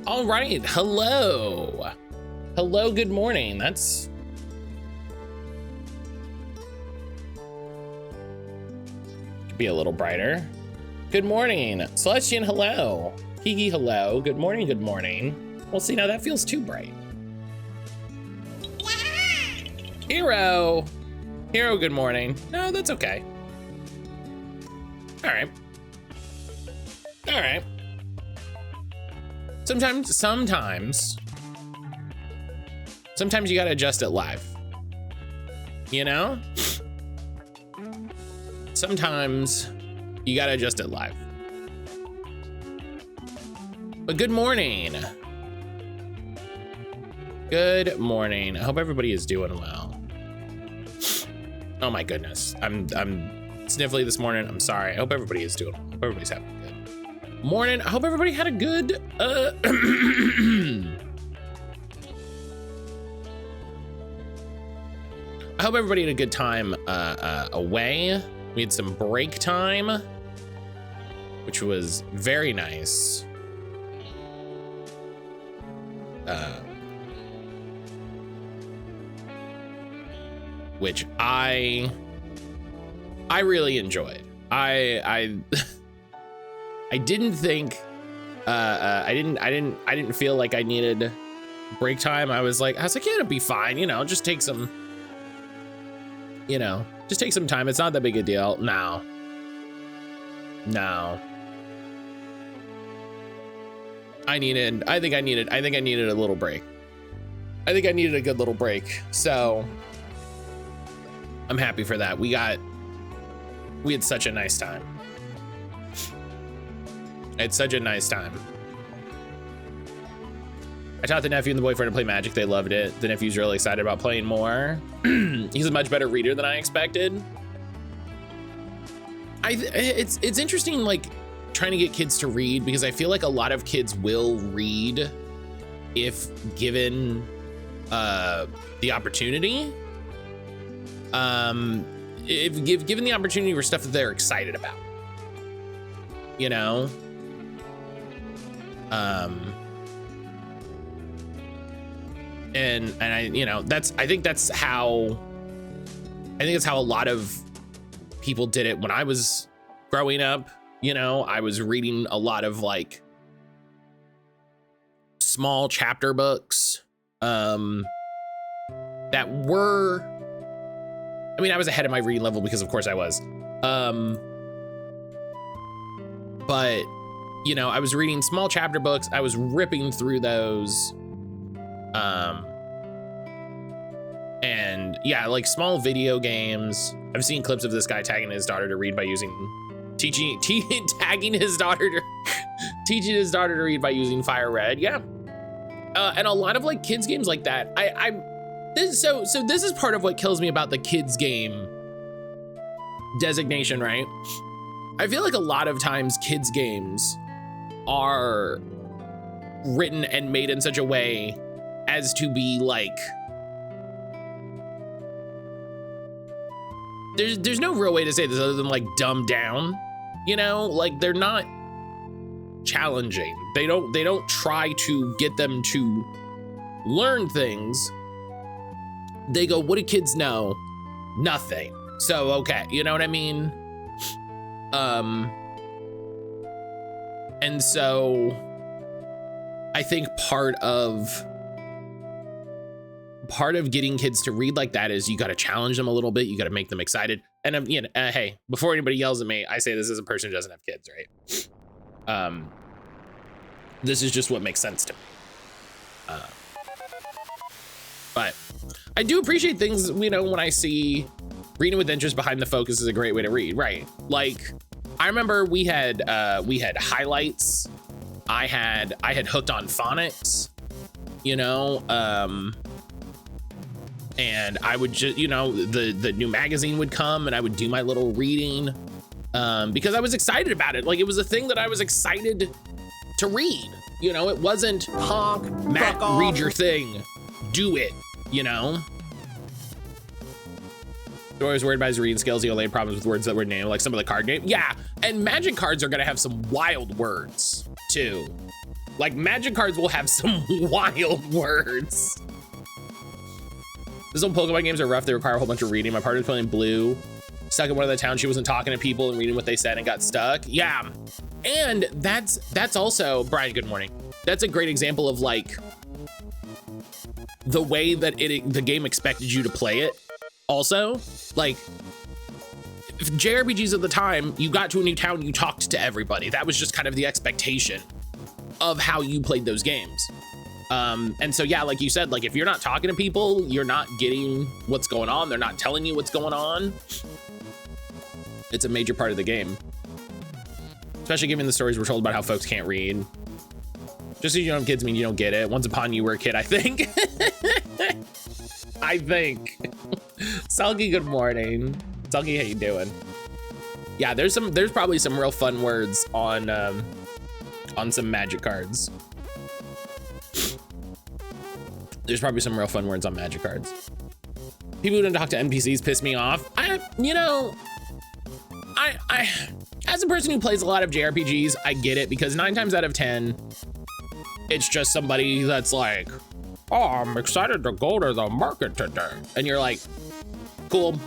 All right, hello. Hello, good morning. That's could be a little brighter. Good morning, Celestian, hello. Kiki, hello. Good morning, good morning. Well, see, now that feels too bright. Hero, good morning. No, that's okay. All right. Sometimes you gotta adjust it live. You know? Sometimes you gotta adjust it live. But good morning. Good morning. I hope everybody is doing well. Oh my goodness. I'm sniffly this morning. I'm sorry. I hope everybody is doing well. I hope everybody's having a good morning. I hope everybody had a good I hope everybody had a good time away. We had some break time, which was very nice. Which I really enjoyed. I didn't think I didn't feel like I needed break time. I was like, yeah, it'll be fine, you know, just take some time. It's not that big a deal. No. I think I needed a little break. I think I needed a good little break. So I'm happy for that. We had such a nice time. It's such a nice time. I taught the nephew and the boyfriend to play Magic. They loved it. The nephew's really excited about playing more. He's a much better reader than I expected. It's interesting, like, trying to get kids to read, because I feel like a lot of kids will read if given the opportunity. If given the opportunity for stuff that they're excited about, you know. And I, you know, I think that's how a lot of people did it when I was growing up. You know, I was reading a lot of like small chapter books that were, I mean, I was ahead of my reading level because of course I was. But you know, I was reading small chapter books. I was ripping through those. And yeah, like small video games. I've seen clips of this guy tagging his daughter to read by teaching his daughter to read by using Fire Red. Yeah. And a lot of like kids games like that. This is part of what kills me about the kids game designation, right? I feel like a lot of times kids games are written and made in such a way as to be like, there's no real way to say this other than like dumbed down, you know, like they're not challenging. They don't try to get them to learn things. They go, what do kids know? Nothing. So, okay, you know what I mean? And so I think part of getting kids to read like that is you got to challenge them a little bit. You got to make them excited. And you know, hey, before anybody yells at me, I say this as a person who doesn't have kids, right? This is just what makes sense to me. But I do appreciate things, you know, when I see reading with interest behind the focus is a great way to read, right? Like, I remember we had highlights. I had hooked on phonics, you know, and I would just, you know, the new magazine would come and I would do my little reading because I was excited about it. Like, it was a thing that I was excited to read. You know, it wasn't honk, Matt, read your thing, do it, you know? You're always worried about his reading skills. He only had problems with words that were named, like some of the card game. Yeah, and Magic cards are gonna have some wild words. too. Like, magic cards will have some wild words. These old Pokemon games are rough. They require a whole bunch of reading. My partner's playing Blue. Stuck in one of the towns. She wasn't talking to people and reading what they said and got stuck. Yeah. And that's also, Brian, good morning. That's a great example of like the way that the game expected you to play it. Also, like, if JRPGs at the time, you got to a new town, you talked to everybody. That was just kind of the expectation of how you played those games. And so, yeah, like you said, like if you're not talking to people, you're not getting what's going on. They're not telling you what's going on. It's a major part of the game. Especially given the stories we're told about how folks can't read. Just so you don't have kids mean you don't get it. Once upon you were a kid, I think. I think. Sulky, good morning. Sulky, how you doing? Yeah, there's probably some real fun words on some magic cards. There's probably some real fun words on magic cards. People who don't talk to NPCs piss me off. I as a person who plays a lot of JRPGs, I get it, because 9 times out of 10, it's just somebody that's like, oh, I'm excited to go to the market today. And you're like, cool,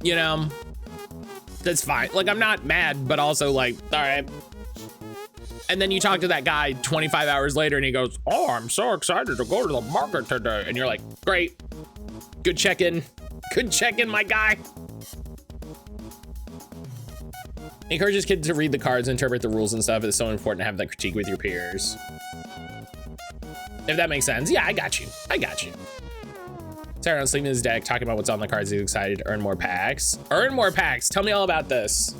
you know, that's fine. Like, I'm not mad, but also like, all right. And then you talk to that guy 25 hours later and he goes, oh, I'm so excited to go to the market today. And you're like, great, good check-in, my guy. Encourages kids to read the cards, interpret the rules and stuff. It's so important to have that critique with your peers. If that makes sense. Yeah, I got you. Sarah on sleeping in his deck, talking about what's on the cards. He's excited to earn more packs. Earn more packs. Tell me all about this.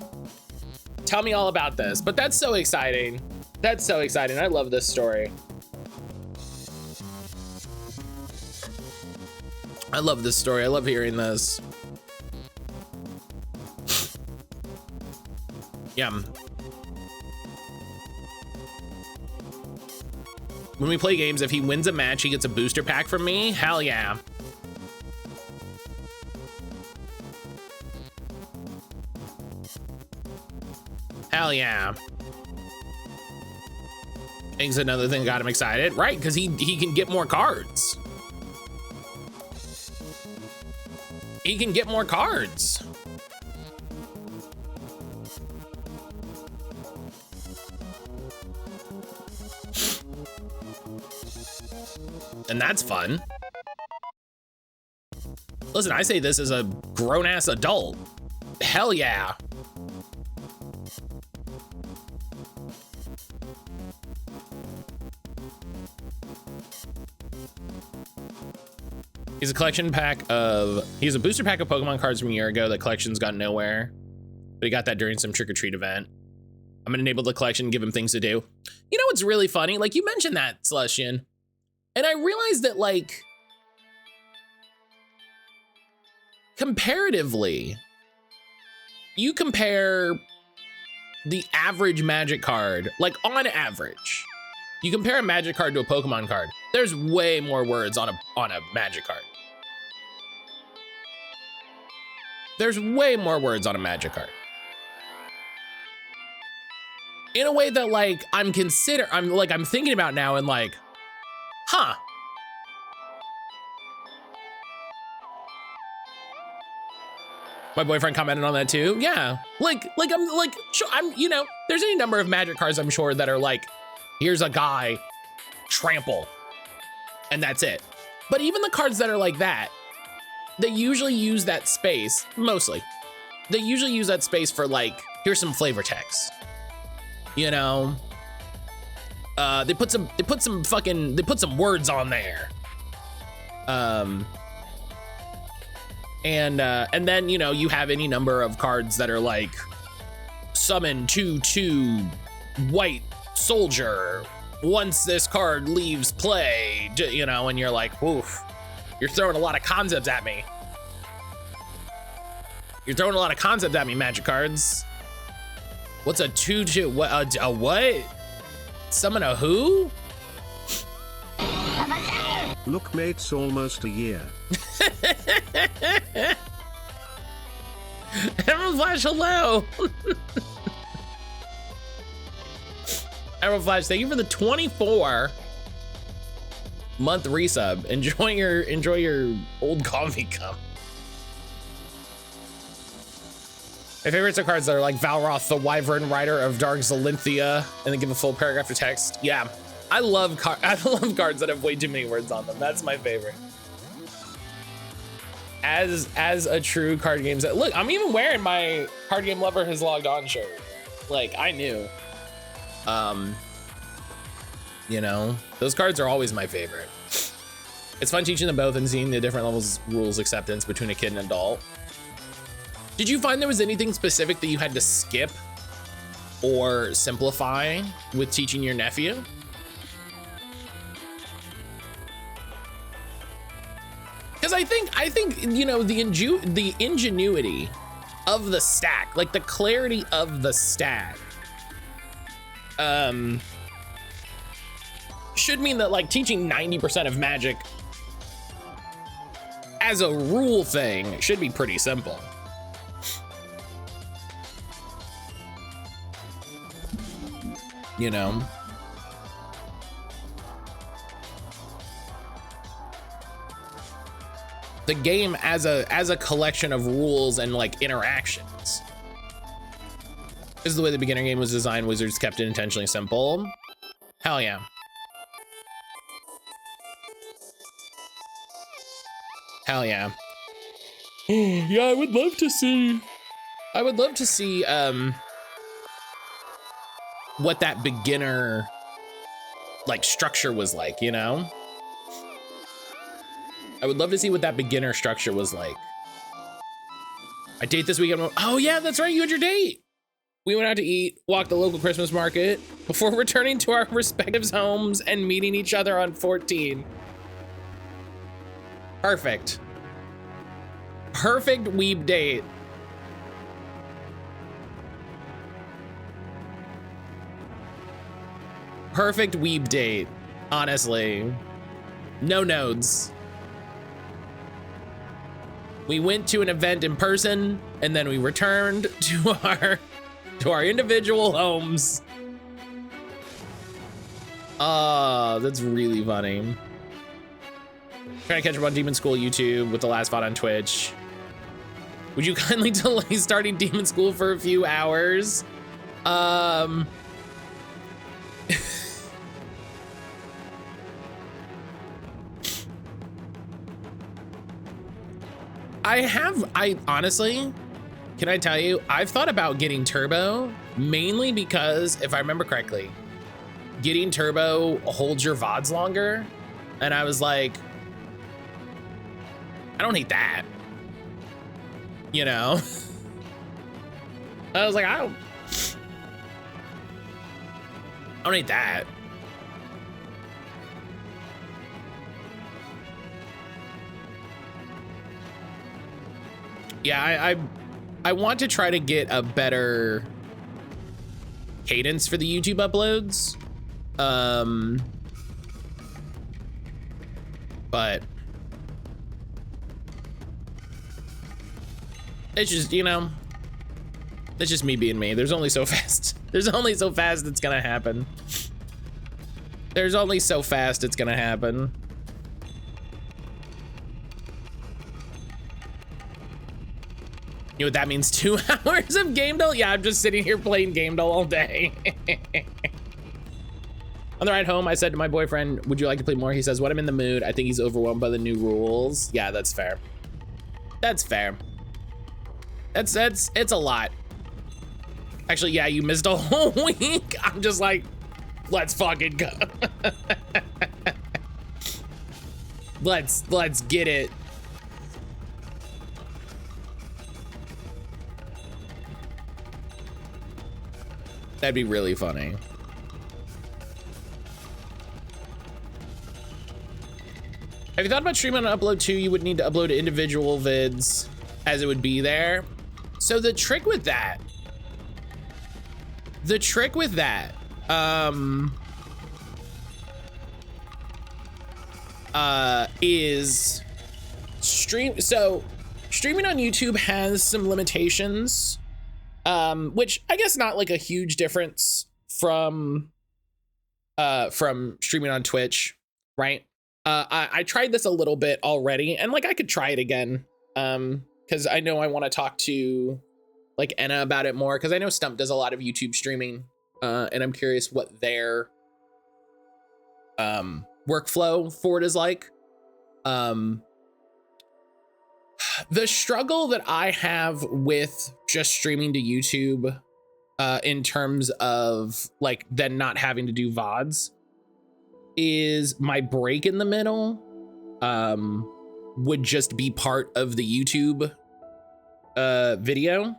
But that's so exciting. I love this story. I love hearing this. Yeah. When we play games, if he wins a match, he gets a booster pack from me. Hell yeah. Hell yeah. It's another thing that got him excited, right? Because he can get more cards. And that's fun. Listen, I say this as a grown-ass adult. Hell yeah. He's a booster pack of Pokemon cards from a year ago. The collection's gone nowhere, but he got that during some trick-or-treat event. I'm gonna enable the collection, give him things to do. You know what's really funny? Like, you mentioned that, Celestian, and I realized that, like, comparatively, you compare the average magic card, like on average, you compare a magic card to a Pokemon card, there's way more words on a magic card. There's way more words on a magic card. In a way that, like, I'm thinking about now and like, huh. My boyfriend commented on that too. Yeah, I'm, you know, there's any number of magic cards, I'm sure, that are like, here's a guy, trample, and that's it. But even the cards that are like that, they usually use that space, mostly. They usually use that space for, like, here's some flavor text. You know, they put some words on there. And then, you know, you have any number of cards that are like summon 2/2 white soldier once this card leaves play, you know, and you're like, oof, you're throwing a lot of concepts at me. Magic cards. What's a 2/2? What a what? Summon a who? Look, mate, it's almost a year. Emerald Flash, hello. Arrow Flash, thank you for the 24-month resub. Enjoy your old coffee cup. My favorites are cards that are like Valroth, the Wyvern Rider of Dark Zalinthia, and then give a full paragraph of text. Yeah, I love cards that have way too many words on them. That's my favorite. As a true card game set. Look, I'm even wearing my Card Game Lover Has Logged On shirt. Like, I knew. You know, those cards are always my favorite. It's fun teaching them both and seeing the different levels rules acceptance between a kid and adult. Did you find there was anything specific that you had to skip or simplify with teaching your nephew? Because I think you know, the ingenuity of the stack, like the clarity of the stack, should mean that like teaching 90% of Magic as a rule thing should be pretty simple. You know? The game as a collection of rules and like interactions. This is the way the beginner game was designed. Wizards kept it intentionally simple. Hell yeah. Hell yeah. Yeah, I would love to see what that beginner like structure was like, you know? I would love to see what that beginner structure was like. I date this weekend. Oh yeah, that's right, you had your date. We went out to eat, walked the local Christmas market before returning to our respective homes and meeting each other on 14. Perfect. Perfect weeb date. Perfect weeb date, honestly. No nodes. We went to an event in person and then we returned to our individual homes. That's really funny. Trying to catch up on Demonschool YouTube with the last VOD on Twitch. Would you kindly delay starting Demonschool for a few hours? I honestly, can I tell you, I've thought about getting Turbo mainly because if I remember correctly, getting Turbo holds your VODs longer. And I was like, I don't hate that. You know? I was like, I don't hate that. Yeah, I want to try to get a better cadence for the YouTube uploads. But it's just, you know, it's just me being me. There's only so fast. There's only so fast it's gonna happen. There's only so fast it's gonna happen. You know what that means? 2 hours of Game Dull? Yeah, I'm just sitting here playing Game Dull all day. On the ride home, I said to my boyfriend, would you like to play more? He says, when I'm in the mood, I think he's overwhelmed by the new rules. Yeah, that's fair. That's fair. It's a lot. Actually, yeah, you missed a whole week. I'm just like, let's fucking go. Let's get it. That'd be really funny. Have you thought about streaming on upload too? You would need to upload individual vids as it would be there. So the trick with that is streaming on YouTube has some limitations, which I guess not like a huge difference from from streaming on Twitch, right? I tried this a little bit already, and like I could try it again, because I know I want to talk to like Enna about it more, because I know Stump does a lot of YouTube streaming, and I'm curious what their workflow for it is like. The struggle that I have with just streaming to YouTube, in terms of like then not having to do VODs, is my break in the middle would just be part of the YouTube video,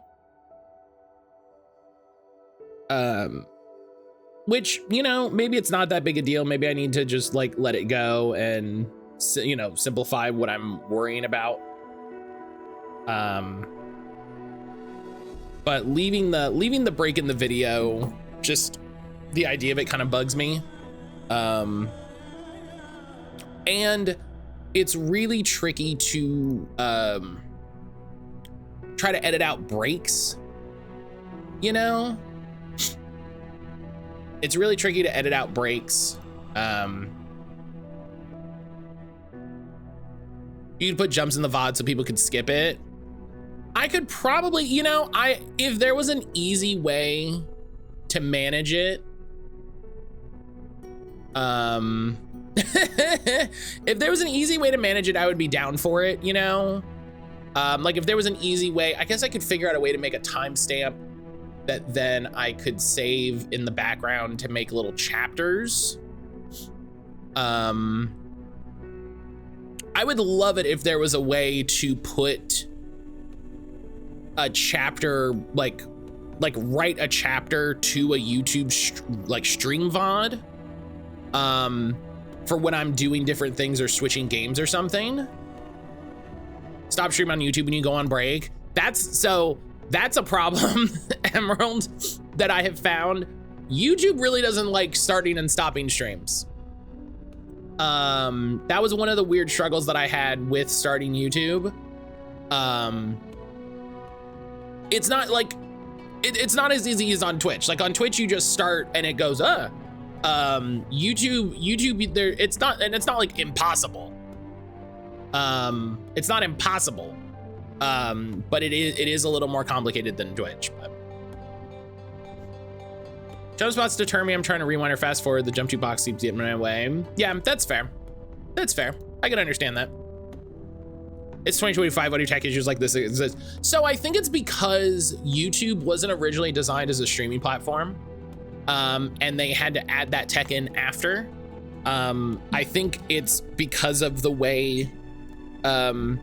which, you know, maybe it's not that big a deal. Maybe I need to just like let it go and, you know, simplify what I'm worrying about. But leaving the break in the video, just the idea of it kind of bugs me. And it's really tricky to try to edit out breaks, you know? It's really tricky to edit out breaks. You could put jumps in the VOD so people could skip it. I could probably, you know, if there was an easy way to manage it, if there was an easy way to manage it, I would be down for it, you know? Like if there was an easy way, I guess I could figure out a way to make a timestamp that then I could save in the background to make little chapters. I would love it if there was a way to put a chapter, like write a chapter to a YouTube stream VOD, for when I'm doing different things or switching games or something. Stop streaming on YouTube when you go on break. That's a problem, Emerald, that I have found. YouTube really doesn't like starting and stopping streams. That was one of the weird struggles that I had with starting YouTube. It's not like, it's not as easy as on Twitch. Like on Twitch, you just start and it goes, YouTube there, it's not like impossible. It's not impossible. But it is a little more complicated than Twitch. But jump spots deter me. I'm trying to rewind or fast forward. The jump to box keeps getting in my way. Yeah, that's fair. That's fair. I can understand that. It's 2025. What do tech issues like this exist? So I think it's because YouTube wasn't originally designed as a streaming platform, and they had to add that tech in after. I think it's because of the way, I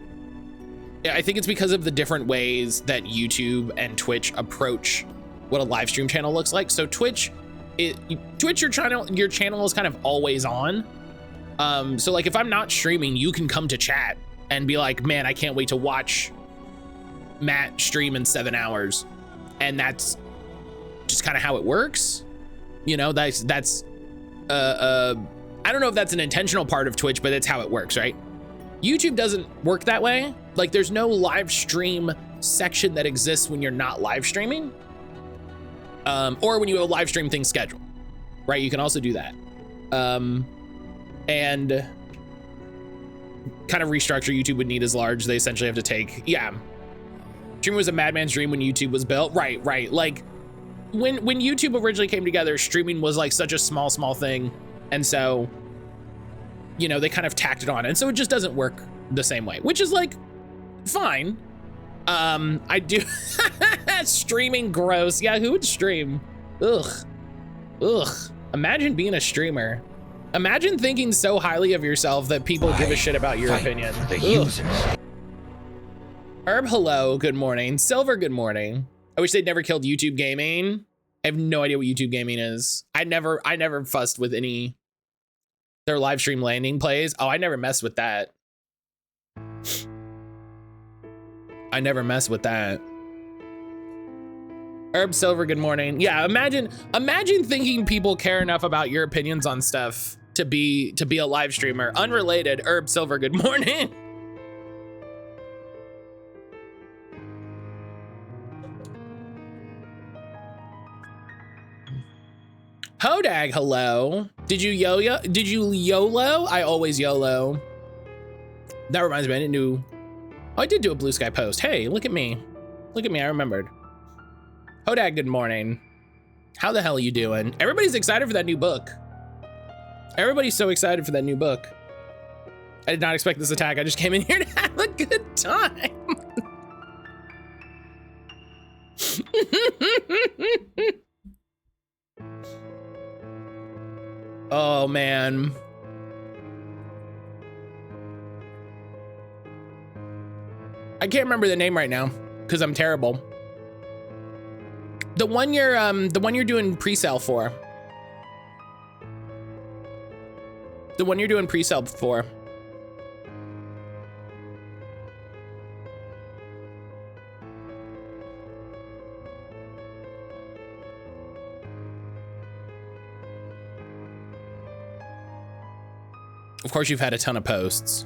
think it's because of the different ways that YouTube and Twitch approach what a live stream channel looks like. So Twitch, your channel is kind of always on. So like if I'm not streaming, you can come to chat and be like, man, I can't wait to watch Matt stream in 7 hours. And that's just kind of how it works. You know, that's I don't know if that's an intentional part of Twitch, but it's how it works, right? YouTube doesn't work that way. Like there's no live stream section that exists when you're not live streaming. Or when you have a live stream thing scheduled, right? You can also do that. And kind of restructure YouTube would need as large. They essentially have to take, yeah. Streaming was a madman's dream when YouTube was built. Right. Like when YouTube originally came together, streaming was like such a small thing. And so, you know, they kind of tacked it on. And so it just doesn't work the same way, which is like, fine. I do streaming gross. Yeah, who would stream? Ugh. Imagine being a streamer. Imagine thinking so highly of yourself that people give a shit about your opinion. The users. Herb, hello, good morning. Silver, good morning. I wish they'd never killed YouTube gaming. I have no idea what YouTube gaming is. I never fussed with their live stream landing plays. Oh, I never messed with that. I never mess with that. Herb Silver, good morning. Yeah, imagine thinking people care enough about your opinions on stuff to be a live streamer. Unrelated, Herb Silver, good morning. Hodag, hello. Did you yo-yo? Did you YOLO? I always YOLO. That reminds me, I didn't do, oh, I did do a Blue Sky post. Hey, look at me. Look at me, I remembered. Hodag, good morning. How the hell are you doing? Everybody's excited for that new book. Everybody's so excited for that new book. I did not expect this attack. I just came in here to have a good time. Oh, man. I can't remember the name right now because I'm terrible. The one you're doing pre-sale for. The one you're doing pre-sale for. Of course, you've had a ton of posts.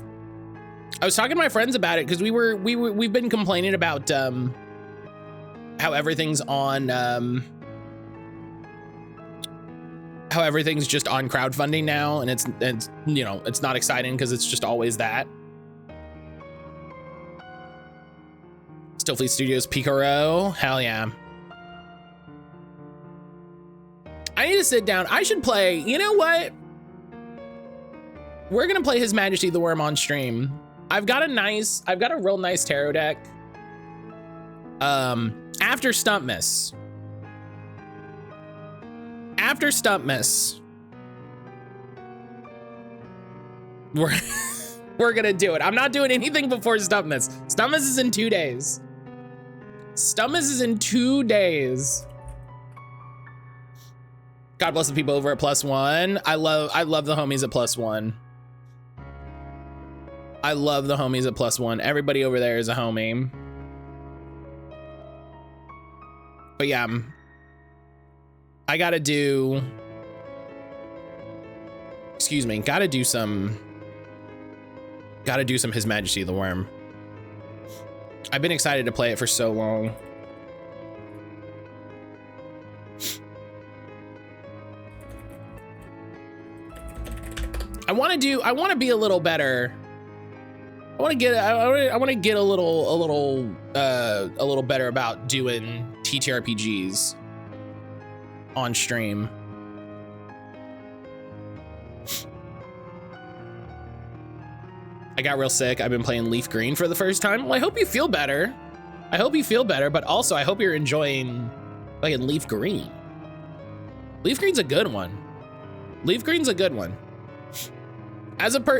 I was talking to my friends about it because we've been complaining about how everything's on how everything's just on crowdfunding now, and it's you know, it's not exciting because it's just always that. Stillfleet Studios Picaro, hell yeah. I need to sit down. I should play, you know what? We're gonna play His Majesty the Worm on stream. I've got a real nice tarot deck. After Stumpmas. After Stumpmas. We're gonna do it. I'm not doing anything before Stumpmas. Stumpmas is in 2 days. Stumpmas is in 2 days. God bless the people over at +1. I love the homies at +1. I love the homies at +1. Everybody over there is a homie. But yeah, I gotta do, excuse me, gotta do some His Majesty the Worm. I've been excited to play it for so long. I want to be a little better. I want to get a little better about doing TTRPGs on stream. I got real sick. I've been playing Leaf Green for the first time. Well, I hope you feel better. I hope you feel better, but also I hope you're enjoying playing Leaf Green. Leaf Green's a good one. Leaf Green's a good one.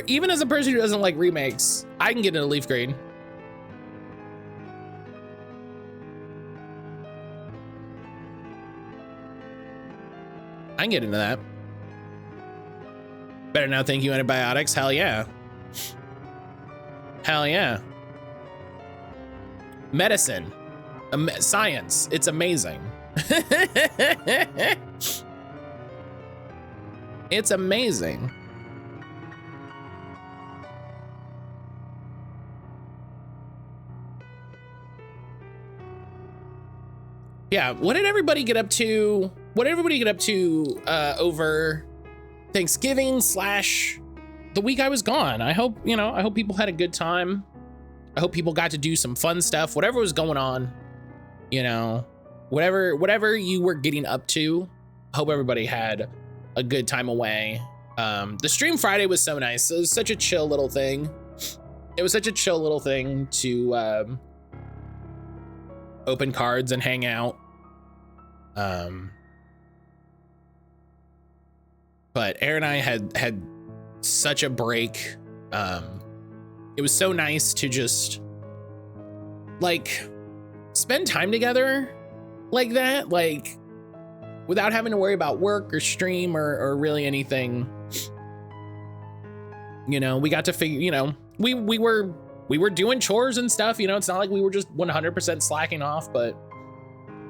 Even as a person who doesn't like remakes, I can get into Leaf Green. I can get into that. Better now, thank you, antibiotics. Hell yeah. Hell yeah. Medicine. Science. It's amazing. It's amazing. Yeah, what did everybody get up to? What did everybody get up to over Thanksgiving / the week I was gone? I hope, you know, I hope people had a good time. I hope people got to do some fun stuff, whatever was going on, you know, whatever you were getting up to. I hope everybody had a good time away. The stream Friday was so nice. It was such a chill little thing. It was such a chill little thing to open cards and hang out. But Aaron and I had such a break. It was so nice to just like spend time together like that, like without having to worry about work or stream or really anything. You know, we got to figure, you know, we were doing chores and stuff, you know, it's not like we were just 100% slacking off, but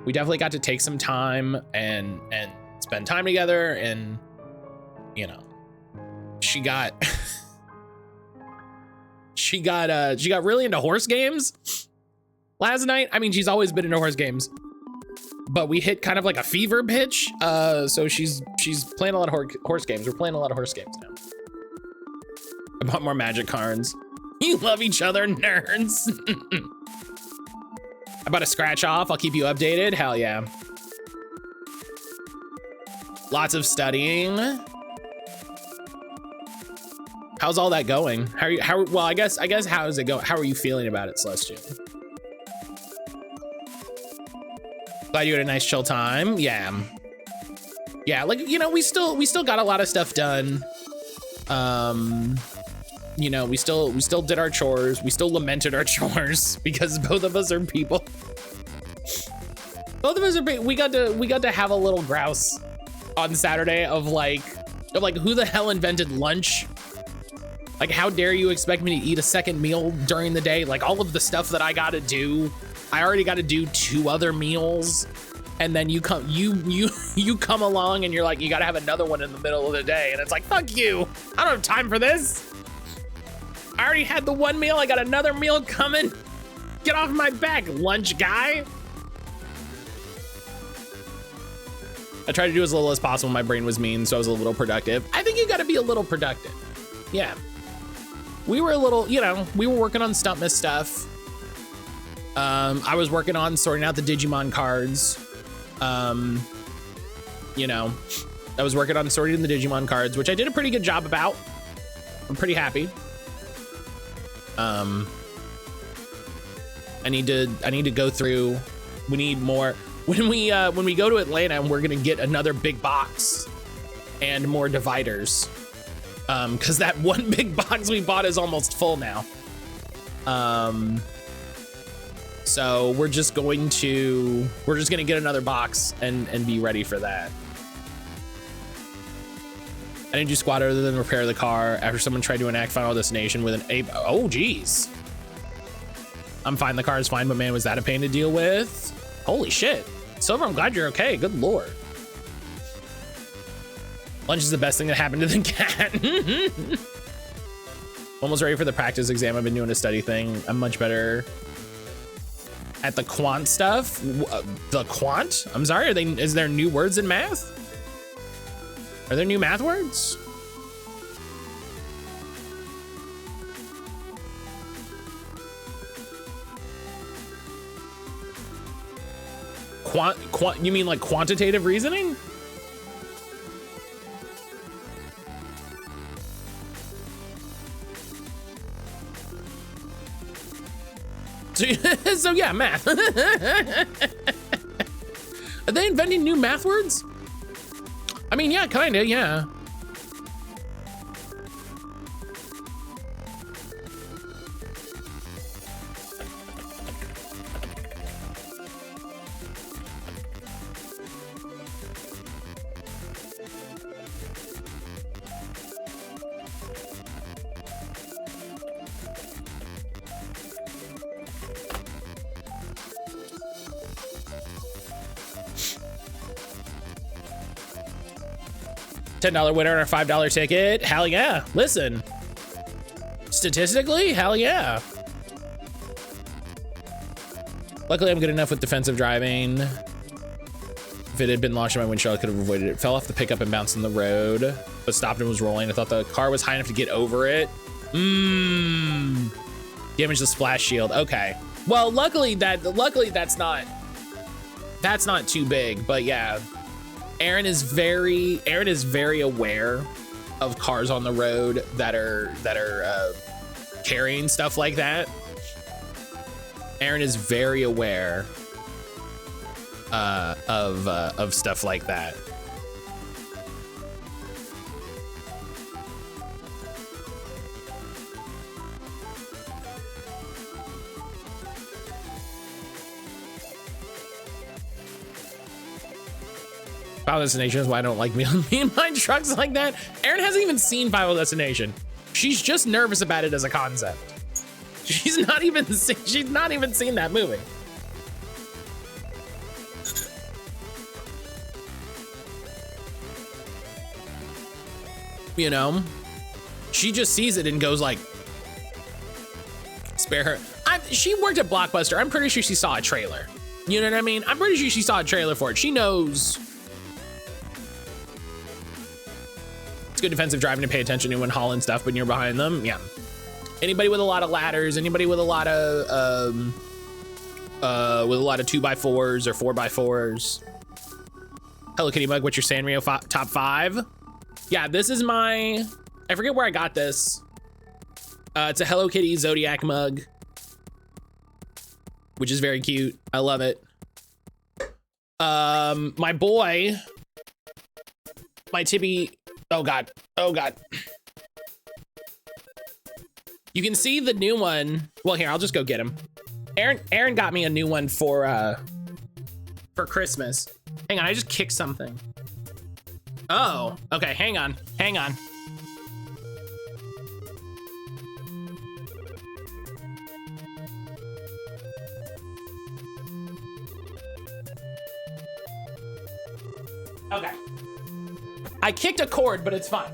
we definitely got to take some time and spend time together. And, you know, she got really into horse games last night. I mean, she's always been into horse games, but we hit kind of like a fever pitch. So she's playing a lot of horse games. We're playing a lot of horse games now. I bought more magic cards. You love each other, nerds. I bought a scratch off. I'll keep you updated. Hell yeah. Lots of studying. How's all that going? Well, I guess how is it going? How are you feeling about it, Celestial? Glad you had a nice chill time. Yeah. Yeah, like, you know, we still got a lot of stuff done. You know, we still did our chores. We still lamented our chores because both of us are people. Both of us are we got to have a little grouse on Saturday of like who the hell invented lunch? Like, how dare you expect me to eat a second meal during the day? Like, all of the stuff that I gotta do, I already gotta do 2 other meals. And then you come along and you're like, you gotta have another one in the middle of the day. And it's like, fuck you. I don't have time for this. I already had the 1 meal. I got another meal coming. Get off my back, lunch guy. I tried to do as little as possible. My brain was mean, so I was a little productive. I think you gotta be a little productive. Yeah. We were a little, you know, we were working on Stumpmas stuff. I was working on sorting out the Digimon cards. You know, I was working on sorting the Digimon cards, which I did a pretty good job about. I'm pretty happy. I need to go through. We need more. When we go to Atlanta, we're gonna get another big box and more dividers. Because that one big box we bought is almost full now. So we're just gonna get another box and be ready for that. I didn't do squat other than repair the car after someone tried to enact Final Destination with an ape. Oh geez. I'm fine, the car is fine, but man, was that a pain to deal with? Holy shit. Silver, I'm glad you're okay, good lord. Lunch is the best thing that happened to the cat. Almost ready for the practice exam. I've been doing a study thing. I'm much better at the quant stuff. The quant? I'm sorry, is there new words in math? Are there new math words? You mean like quantitative reasoning? So yeah, math. Are they inventing new math words? I mean, yeah, kinda, yeah. $10 winner and a $5 ticket. Hell yeah. Listen, statistically, hell yeah. Luckily, I'm good enough with defensive driving. If it had been launched in my windshield, I could have avoided it. Fell off the pickup and bounced on the road, but stopped and was rolling. I thought the car was high enough to get over it. Damage the splash shield. Okay. Well, luckily that's not too big, but yeah. Aaron is very aware of cars on the road that are carrying stuff like that. Aaron is very aware of stuff like that. Final Destination is why I don't like me and my trucks like that. Erin hasn't even seen Final Destination. She's just nervous about it as a concept. She's not even seen that movie. You know, she just sees it and goes like, spare her. She worked at Blockbuster. I'm pretty sure she saw a trailer. You know what I mean? I'm pretty sure she saw a trailer for it. She knows. It's good defensive driving to pay attention to when hauling stuff when you're behind them. Yeah. Anybody with a lot of ladders, anybody with a lot of 2x4s or 4x4s. Hello Kitty mug, what's your Sanrio top 5? Yeah, this is my, I forget where I got this. It's a Hello Kitty Zodiac mug, which is very cute. I love it. My boy, my Tippy, oh God. You can see the new one. Well, here, I'll just go get him. Aaron got me a new one for Christmas. Hang on, I just kicked something. Oh, okay, hang on. Okay. I kicked a cord, but it's fine.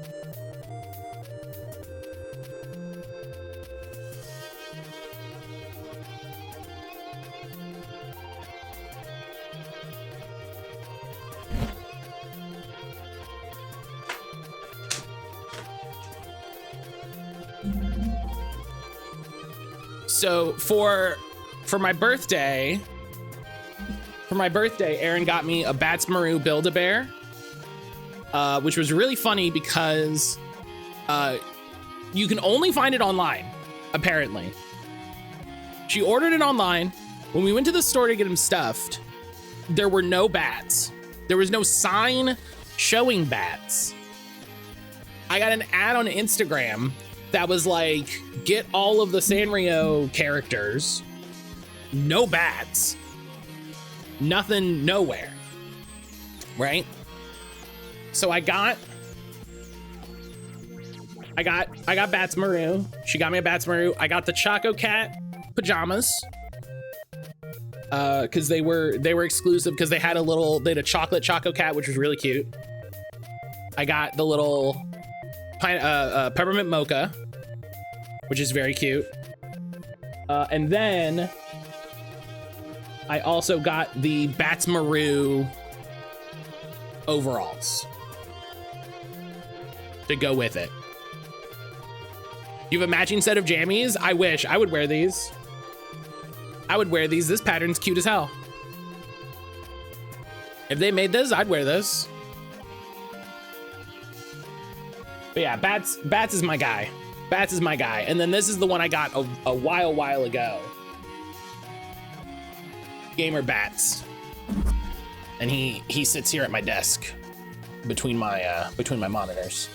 So for my birthday, Aaron got me a Batsmaru Build-A-Bear, which was really funny because you can only find it online, apparently. She ordered it online. When we went to the store to get him stuffed, there were no bats. There was no sign showing bats. I got an ad on Instagram that was like, get all of the Sanrio characters, no bats, nothing, nowhere, right? So I got Batsmaru. She got me a Batsmaru. I got the Choco Cat pajamas, because they were exclusive because they had a chocolate Choco Cat, which was really cute. I got the little peppermint mocha, which is very cute. And then I also got the Batsmaru overalls to go with it. You have a matching set of jammies? I wish. I would wear these. This pattern's cute as hell. If they made this, I'd wear this. But yeah, Bats is my guy. And then this is the one I got a while ago. Gamer Bats. And he sits here at my desk between my monitors.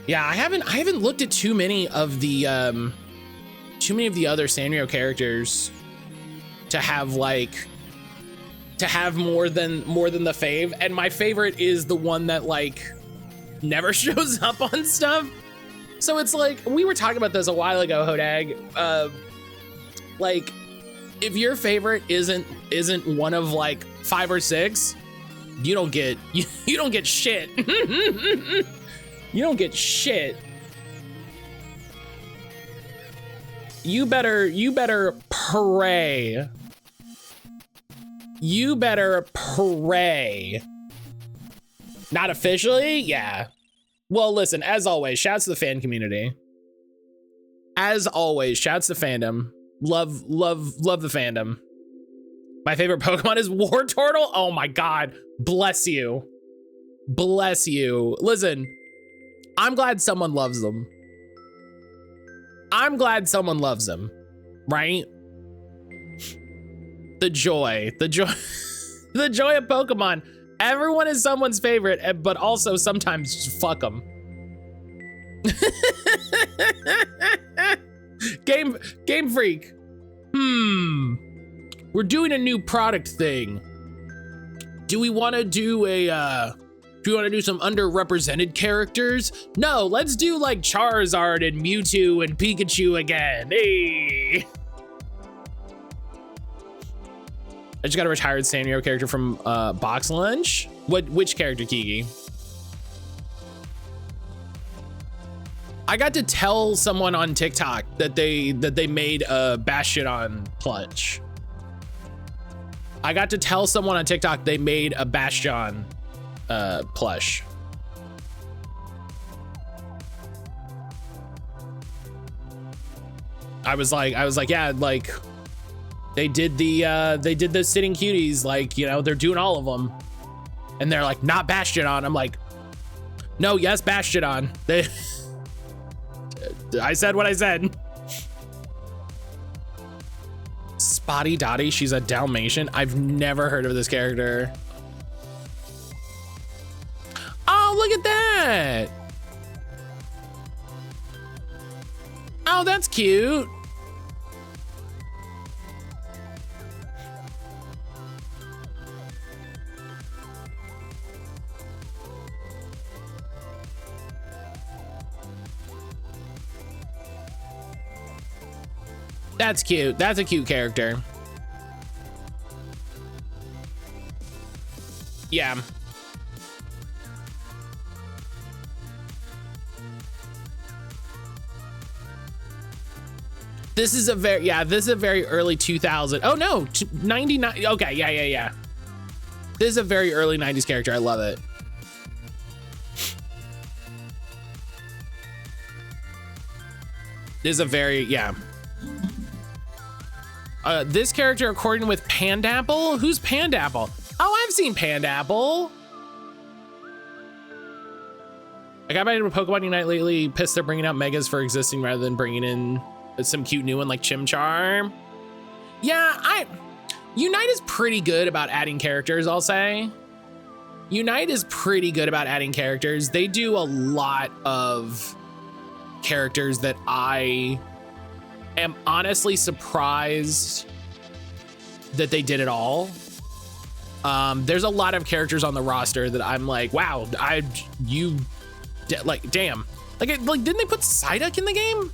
Yeah, I haven't looked at too many of the other Sanrio characters to have more than the fave, and my favorite is the one that like never shows up on stuff. So it's like, we were talking about this a while ago, Hodag. Like, if your favorite isn't one of like 5 or 6, you don't get shit. You don't get shit. You better pray. You better pray. Not officially? Yeah. Well, listen, as always, shouts to the fan community. As always, shouts to fandom. Love the fandom. My favorite Pokemon is Wartortle. Oh my God. Bless you. Bless you. Listen, I'm glad someone loves them. I'm glad someone loves them, right? The joy the joy of Pokemon. Everyone is someone's favorite, but also sometimes just fuck them. Game Freak. We're doing a new product thing. Do we want to do some underrepresented characters? No, let's do like Charizard and Mewtwo and Pikachu again. Hey. I just got a retired Sanrio character from Box Lunch. Which character, Kiki? I got to tell someone on TikTok that they made a Bastion plush. I got to tell someone on TikTok they made a Bastion plush. I was like, yeah, like they did the sitting cuties, like, you know, they're doing all of them. And they're like, not Bastion. I'm like, no, yes, Bastion. They I said what I said. Spotty Dottie, she's a Dalmatian. I've never heard of this character. Oh, look at that. Oh, that's cute. That's cute. That's a cute character. Yeah. This is a very early 2000. Oh no, 99. Okay, yeah. This is a very early 90s character. I love it. This is a very, yeah. This character, according with Pandapple. Who's Pandapple? Oh, I've seen Pandapple. I got back into Pokemon Unite lately. Pissed they're bringing out megas for existing rather than bringing in some cute new one like Chimchar. Yeah, Unite is pretty good about adding characters, I'll say. Unite is pretty good about adding characters. They do a lot of characters that I am honestly surprised that they did it all. There's a lot of characters on the roster that I'm like, wow, like, damn. Like, didn't they put Psyduck in the game?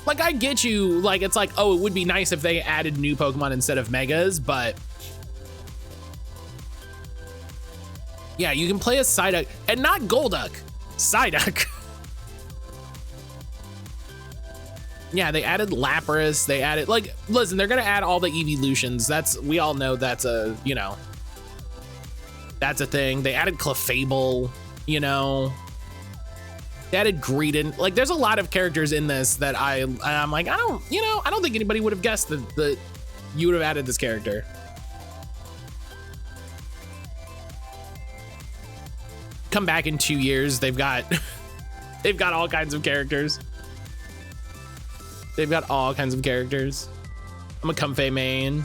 Like, I get you, like, it's like, oh, it would be nice if they added new Pokemon instead of Megas, but yeah, you can play a Psyduck, and not Golduck, Psyduck. Yeah, they added Lapras, they added, like, listen, they're gonna add all the evolutions. We all know that's a, you know, that's a thing. They added Clefable, you know. They added Greedent. Like, there's a lot of characters in this that I'm like, I don't think anybody would have guessed that you would have added this character. Come back in 2 years, they've got all kinds of characters. They've got all kinds of characters. I'm a Comfey main.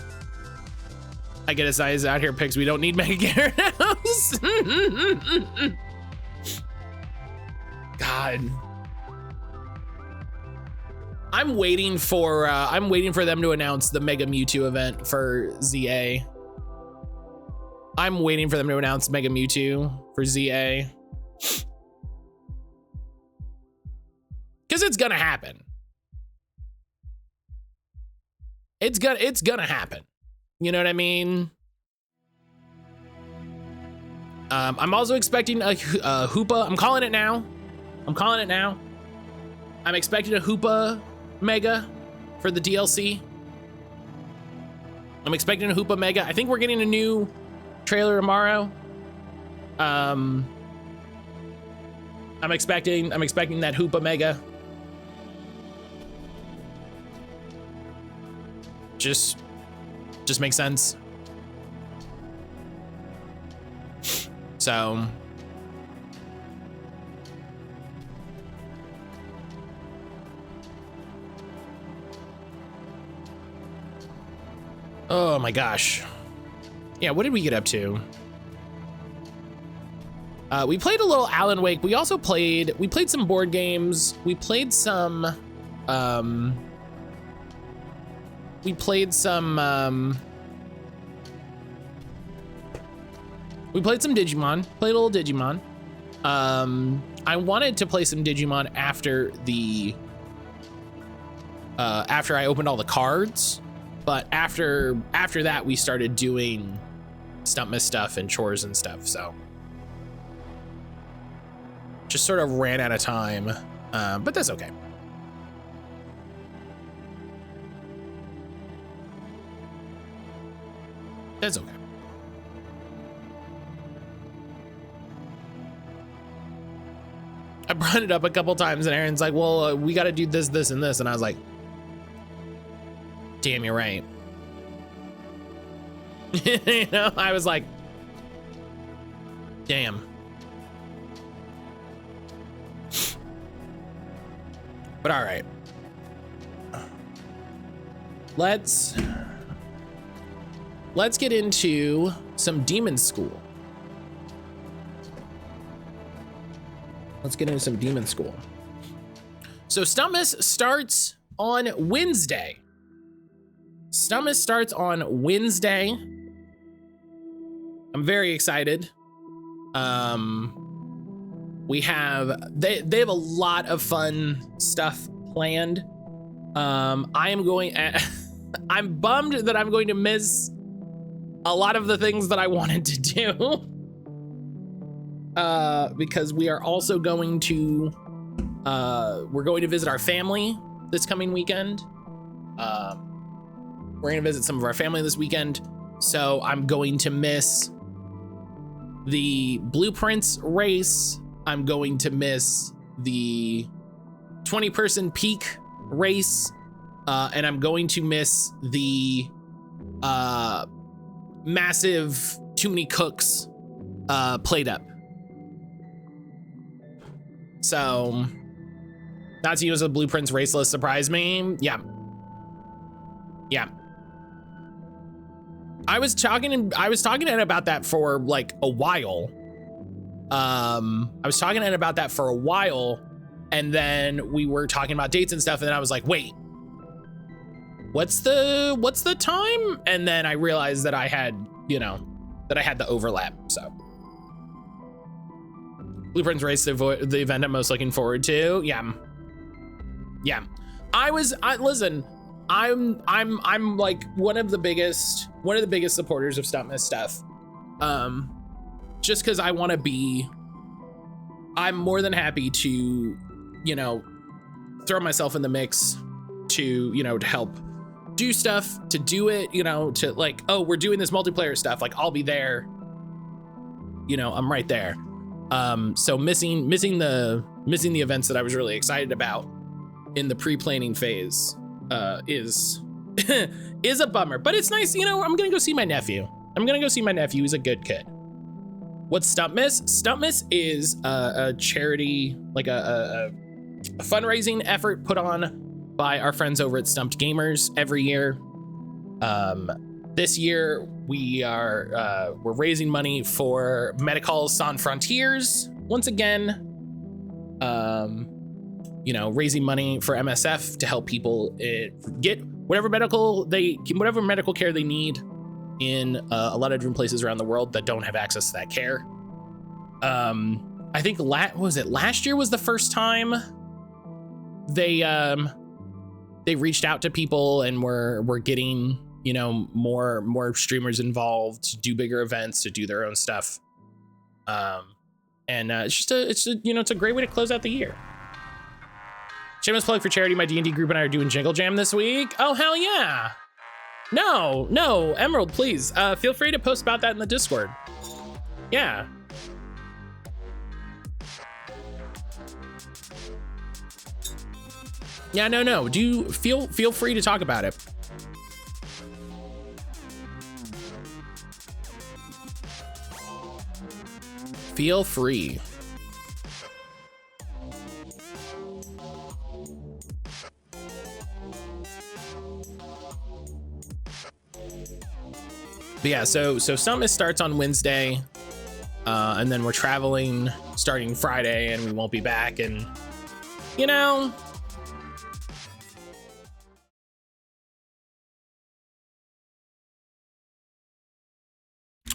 I get a size out here picks. We don't need Mega Gyarados. God. I'm waiting for them to announce the Mega Mewtwo event for ZA. I'm waiting for them to announce Mega Mewtwo for ZA. Cause it's gonna happen. It's gonna happen. You know what I mean? I'm also expecting a Hoopa. I'm calling it now. I'm expecting a Hoopa Mega for the DLC. I'm expecting a Hoopa Mega. I think we're getting a new trailer tomorrow. I'm expecting that Hoopa Mega. Just makes sense. So oh my gosh. Yeah, what did we get up to? We played a little Alan Wake. We played some board games. We played some Digimon. Played a little Digimon. I wanted to play some Digimon after I opened all the cards, but after that we started doing Stumpmas stuff and chores and stuff. So just sort of ran out of time, but that's okay. That's okay. I brought it up a couple times and Aaron's like, well, we got to do this, this, and this. And I was like, damn, you're right. You know, I was like, damn. But all right. Let's get into some Demonschool. Let's get into some Demonschool. So Stumpmas starts on Wednesday. Stumpmas starts on Wednesday. I'm very excited. We have they have a lot of fun stuff planned. I am going I'm bummed that I'm going to miss a lot of the things that I wanted to do. Because we are also going to we're going to visit our family this coming weekend. We're gonna visit some of our family this weekend, so I'm going to miss the Blueprints race. I'm going to miss the 20-person peak race, and I'm going to miss the massive Too Many Cooks played up. So not to use a Blueprints race list surprised me. Yeah. I was talking to Ed about that for like a while. And then we were talking about dates and stuff, and then I was like, wait, what's the time? And then I realized that I had, the overlap. So Blueprints race, the event I'm most looking forward to. Yeah. Listen, I'm like one of the biggest supporters of Stumpmas stuff. Just because I want to be, I'm more than happy to, throw myself in the mix to, to help do stuff, to do it, to like, oh, we're doing this multiplayer stuff. Like I'll be there, I'm right there. So missing the events that I was really excited about in the pre-planning phase is is a bummer, but it's nice. I'm gonna go see my nephew. He's a good kid. What's Stumpmas? Stumpmas is a charity, like a fundraising effort put on by our friends over at Stumped Gamers every year. This year we're raising money for Medical Sans Frontiers once again. Raising money for MSF to help people get whatever medical care they need in a lot of different places around the world that don't have access to that care. I think last year was the first time they reached out to people and were getting more streamers involved to do bigger events, to do their own stuff. It's a great way to close out the year. Shameless plug for charity. My D&D group and I are doing Jingle Jam this week. Oh, hell yeah. No, Emerald, please. Feel free to post about that in the Discord. Yeah. Yeah, no. Do feel free to talk about it. Feel free. But yeah, so Summit starts on Wednesday, and then we're traveling starting Friday, and we won't be back, and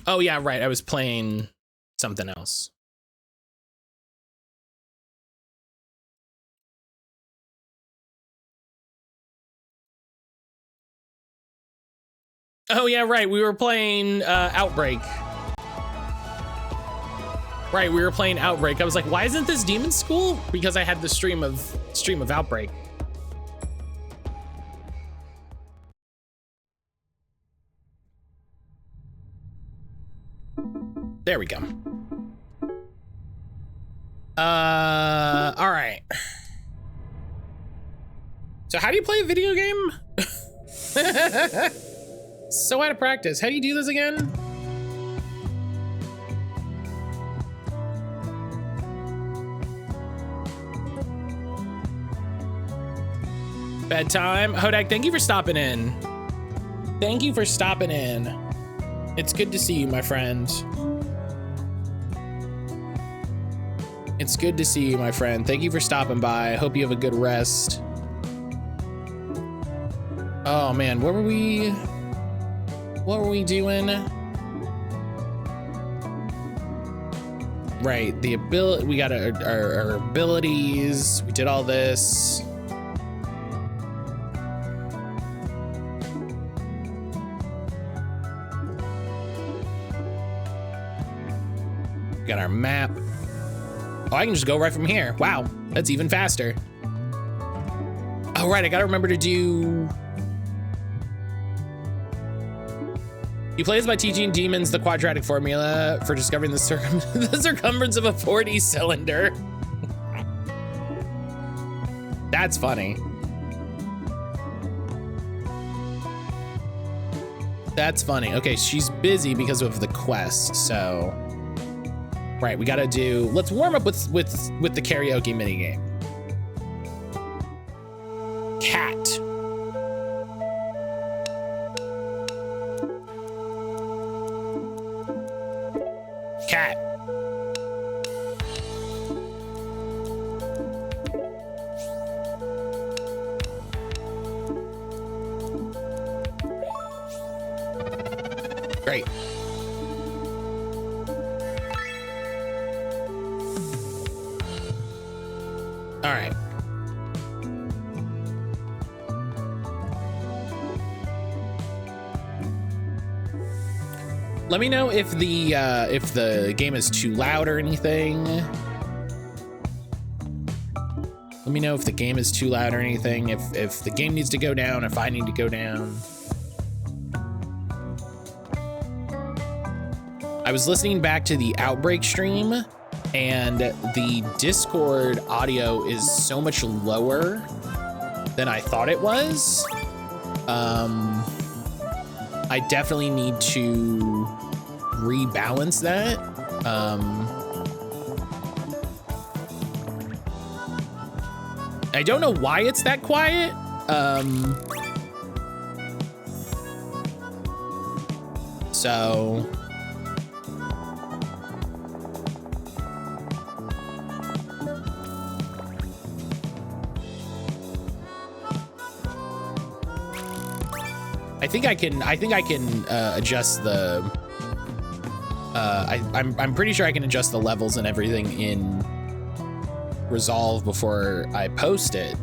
oh yeah, right, I was playing something else. Oh yeah, right, we were playing Outbreak. Right, we were playing Outbreak. I was like, why isn't this Demonschool? Because I had the stream of Outbreak. There we go. All right. So how do you play a video game? So out of practice. How do you do this again? Bedtime. Hodak, thank you for stopping in. Thank you for stopping in. It's good to see you, my friend. It's good to see you, my friend. Thank you for stopping by. I hope you have a good rest. Oh man, what were we doing? Right, the ability, we got our abilities. We did all this. We got our map. Oh, I can just go right from here. Wow, that's even faster. Oh, right, I gotta remember to do... You play this by teaching demons the quadratic formula for discovering the circumference of a 4D cylinder. That's funny. That's funny. Okay, she's busy because of the quest, so... Right, we gotta do, let's warm up with the karaoke minigame. Cat. Cat. Great. All right. Let me know if the game is too loud or anything. Let me know if the game is too loud or anything. If the game needs to go down, if I need to go down. I was listening back to the Outbreak stream, and the Discord audio is so much lower than I thought it was. I definitely need to rebalance that. I don't know why it's that quiet. So I think I can adjust the I'm pretty sure I can adjust the levels and everything in Resolve before I post it.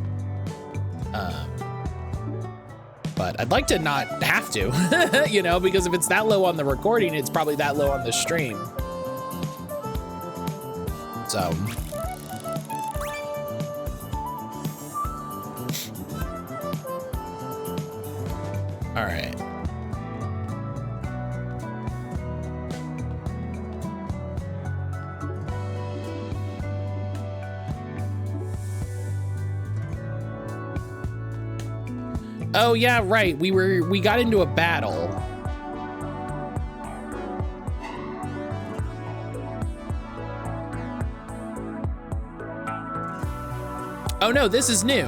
But I'd like to not have to, you know, because if it's that low on the recording, it's probably that low on the stream. So all right. Oh yeah, right. We got into a battle. Oh no, this is new.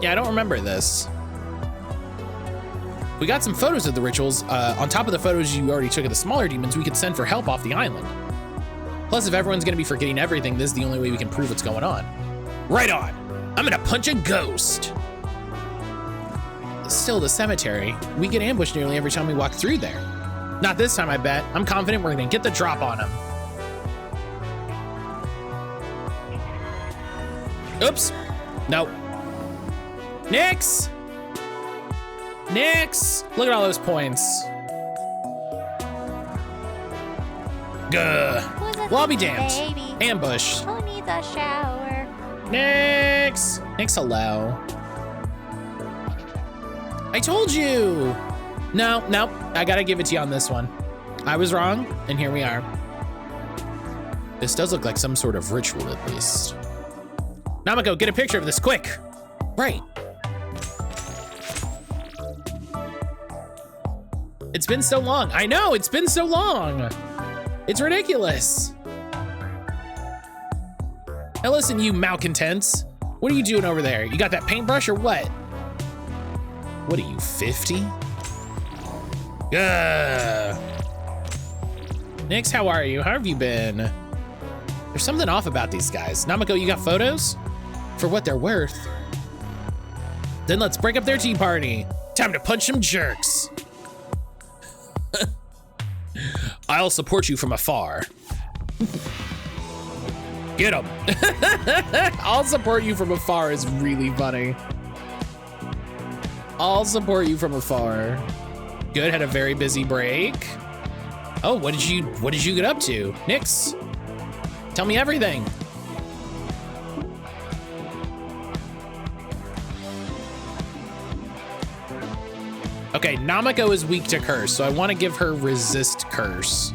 Yeah, I don't remember this. We got some photos of the rituals. On top of the photos you already took of the smaller demons, we could send for help off the island. Plus, if everyone's gonna be forgetting everything, this is the only way we can prove what's going on. Right on. I'm gonna punch a ghost. Still, the cemetery. We get ambushed nearly every time we walk through there. Not this time, I bet. I'm confident we're gonna get the drop on him. Oops. Nope. Nix! Nix! Look at all those points. Gah. Well, I'll be damned. Baby. Ambush. Who needs a shower? Nyx. Nyx, hello. I told you. No, I gotta give it to you on this one. I was wrong, and here we are. This does look like some sort of ritual, at least. Namako, get a picture of this, quick. Right. It's been so long. I know, it's been so long. It's ridiculous. Now listen, you malcontents. What are you doing over there? You got that paintbrush or what? What are you, 50? Nyx, how are you? How have you been? There's something off about these guys. Namako, you got photos? For what they're worth. Then let's break up their tea party. Time to punch some jerks. I'll support you from afar. Get him. I'll support you from afar is really funny. I'll support you from afar. Good, had a very busy break. Oh, what did you get up to? Nyx, tell me everything. Okay, Namako is weak to curse, so I want to give her resist curse.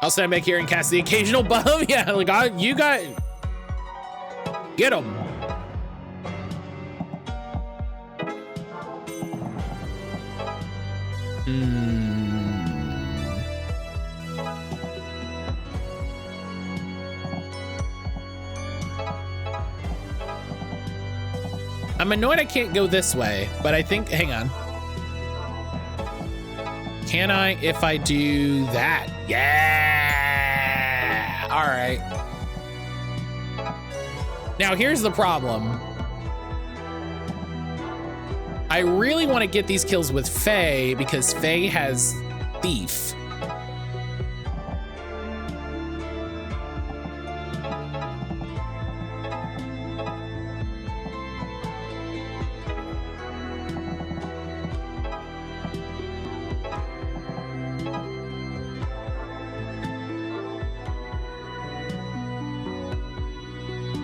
I'll stand back here and cast the occasional bum. Yeah, like you got, get him. I'm annoyed I can't go this way, but I think, hang on. Can I if I do that? Yeah, all right. Now here's the problem. I really want to get these kills with Faye because Faye has Thief.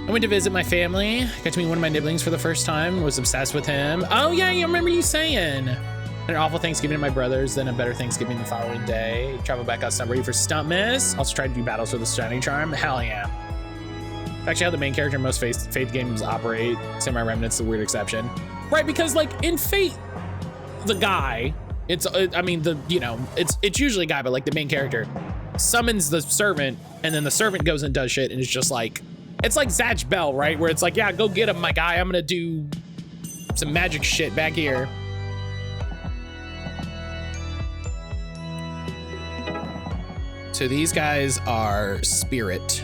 I went to visit my family, got to meet one of my nibblings for the first time, was obsessed with him. Oh yeah, I remember you saying. An awful Thanksgiving to my brothers, then a better Thanksgiving the following day. Travel back out ready for Stunt Miss. Also tried to do battles for the Shining Charm. Hell yeah. Actually, how the main character in most Faith games operate. Samurai Remnant's the weird exception. Right, because like in Fate, the guy, it's usually a guy, but like the main character summons the servant and then the servant goes and does shit and it's just like, it's like Zatch Bell, right? Where it's like, yeah, go get him, my guy. I'm gonna do some magic shit back here. So these guys are Spirit.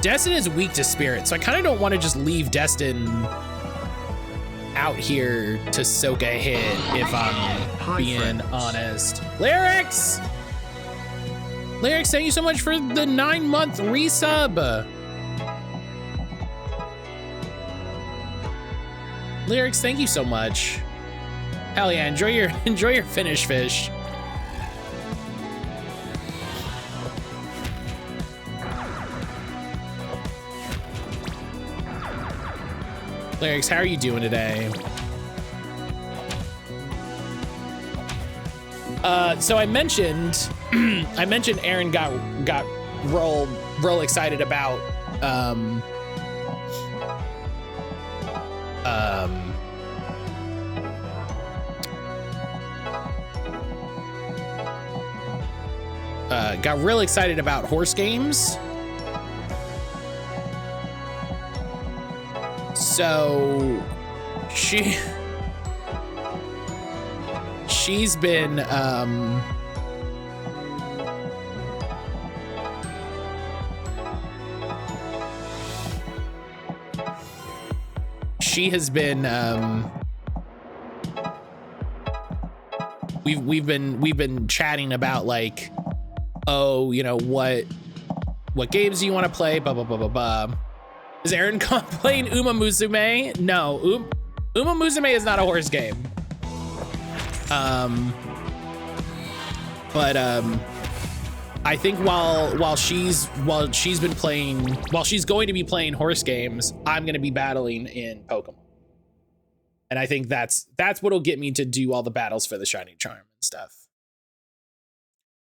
Destin is weak to Spirit, so I kind of don't want to just leave Destin out here to soak a hit, if I'm being honest. Lyrics! Lyrics, thank you so much for the 9-month resub. Lyrics, thank you so much. Hell yeah, enjoy your finish fish. Lyrics, how are you doing today? So I mentioned Aaron got real excited about got real excited about horse games. So she's been she has been we've been chatting about like, oh, you know, what games do you want to play, blah blah blah blah blah. Is Aaron playing Uma Musume? No, Uma Musume is not a horse game. I think while she's going to be playing horse games, I'm going to be battling in Pokemon. And I think that's what'll get me to do all the battles for the Shining Charm and stuff.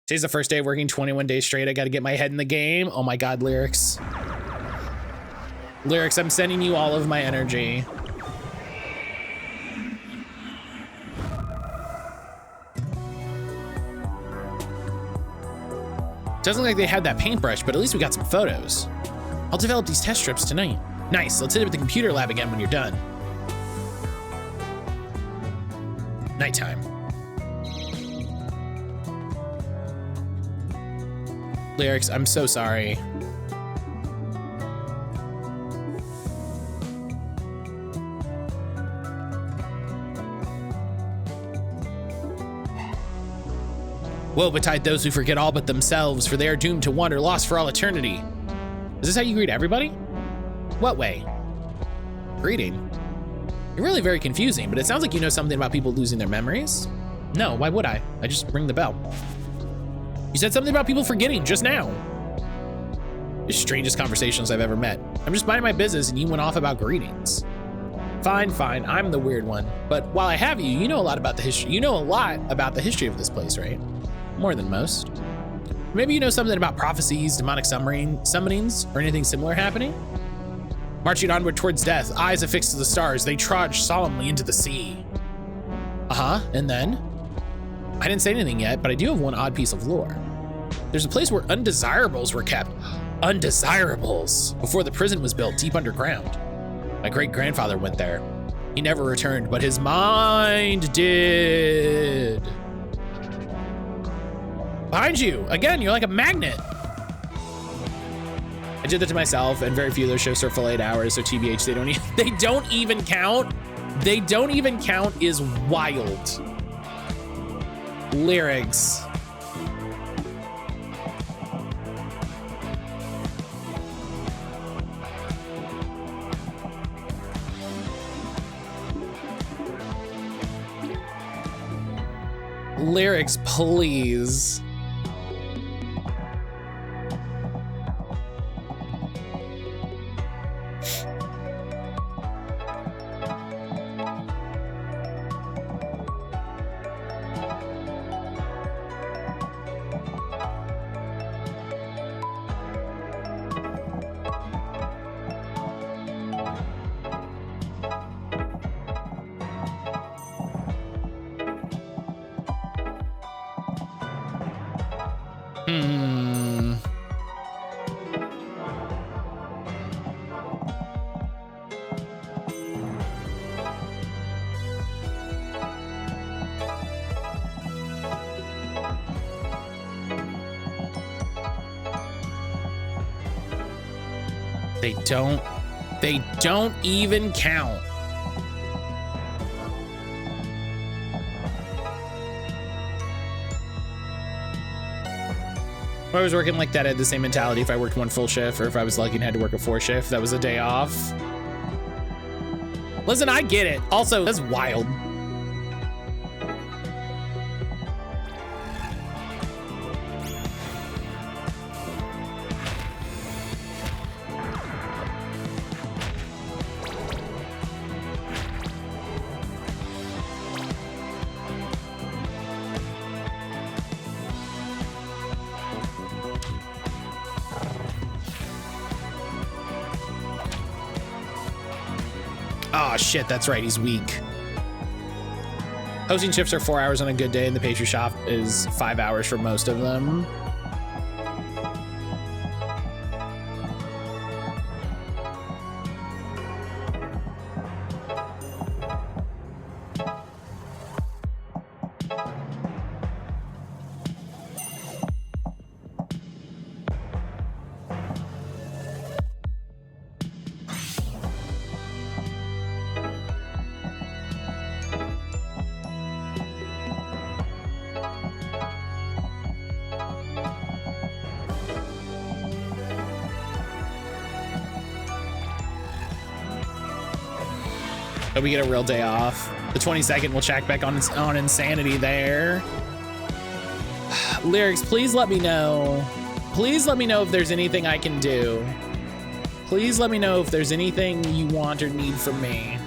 Today's the first day of working 21 days straight. I got to get my head in the game. Oh my God, Lyrics. Lyrics, I'm sending you all of my energy. Doesn't look like they had that paintbrush, but at least we got some photos. I'll develop these test strips tonight. Nice, let's hit it with the computer lab again when you're done. Nighttime. Lyrics, I'm so sorry. Woe betide those who forget all but themselves, for they are doomed to wander lost for all eternity. Is this how you greet everybody? What way? Greeting? You're really very confusing, but it sounds like you know something about people losing their memories. No, why would I? I just ring the bell. You said something about people forgetting just now. The strangest conversations I've ever met. I'm just minding my business and you went off about greetings. Fine, fine, I'm the weird one. But while I have you, you know a lot about the history. You know a lot about the history of this place, right? More than most. Maybe you know something about prophecies, demonic summonings, or anything similar happening? Marching onward towards death, eyes affixed to the stars, they trudge solemnly into the sea. Uh-huh, and then? I didn't say anything yet, but I do have one odd piece of lore. There's a place where undesirables were kept. Undesirables! Before the prison was built deep underground. My great-grandfather went there. He never returned, but his mind did. Behind you, again, you're like a magnet. I did that to myself, and very few of those shows are full 8 hours, so TBH, they don't even count. They don't even count is wild. Lyrics. Lyrics, please. They don't even count. If I was working like that, I had the same mentality if I worked one full shift, or if I was lucky and had to work a 4 shift, that was a day off. Listen, I get it. Also, that's wild. Oh shit, that's right, he's weak. Hosting shifts are 4 hours on a good day, and the pastry shop is 5 hours for most of them. Hope we get a real day off. The 22nd, we'll check back on insanity there. Lyrics, please let me know. Please let me know if there's anything I can do. Please let me know if there's anything you want or need from me.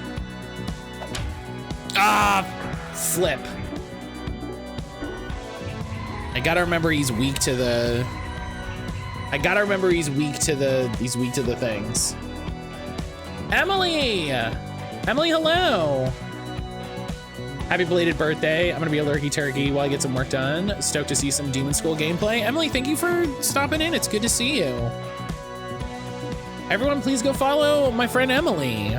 Ah, flip. I gotta remember he's weak to the. He's weak to the things. Emily! Emily, hello! Happy belated birthday. I'm gonna be a lurky turkey while I get some work done. Stoked to see some Demonschool gameplay. Emily, thank you for stopping in. It's good to see you. Everyone, please go follow my friend Emily.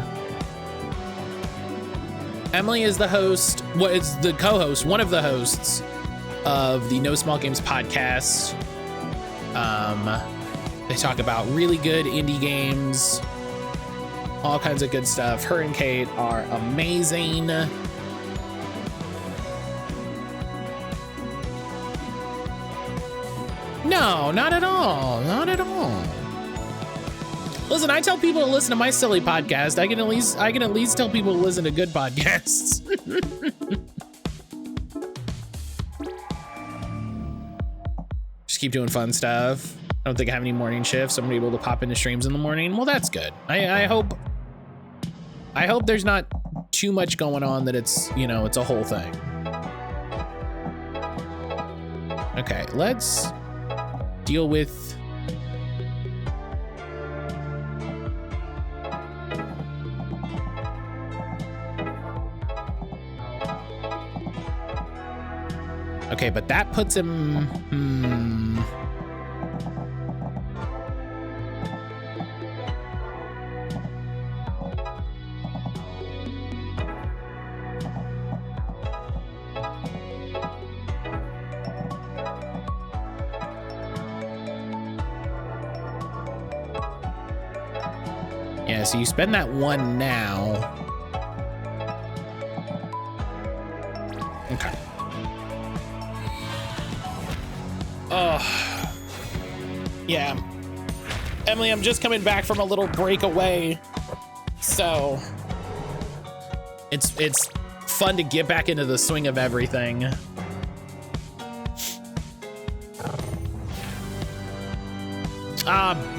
Emily is the host, well, it's the co-host, one of the hosts of the No Small Games podcast. They talk about really good indie games, all kinds of good stuff. Her and Kate are amazing. No, not at all. Not at all. Listen, I tell people to listen to my silly podcast. I can at least tell people to listen to good podcasts. Just keep doing fun stuff. I don't think I have any morning shifts. So I'm gonna be able to pop into streams in the morning. Well, that's good. I hope there's not too much going on that it's, you know, it's a whole thing. Okay, let's deal with okay, but that puts him yeah, so you spend that one now. Okay. Oh, yeah. Emily, I'm just coming back from a little breakaway, so it's fun to get back into the swing of everything.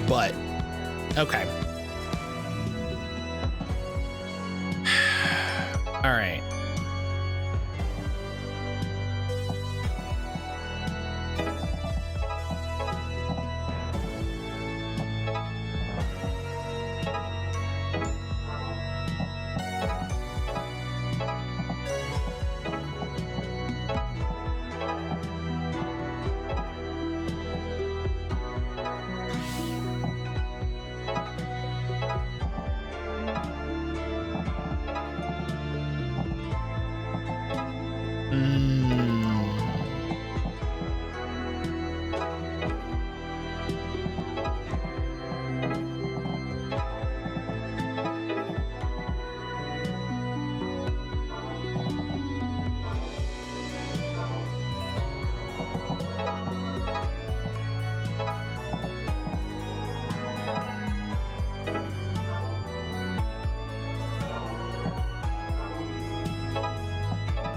But okay. All right.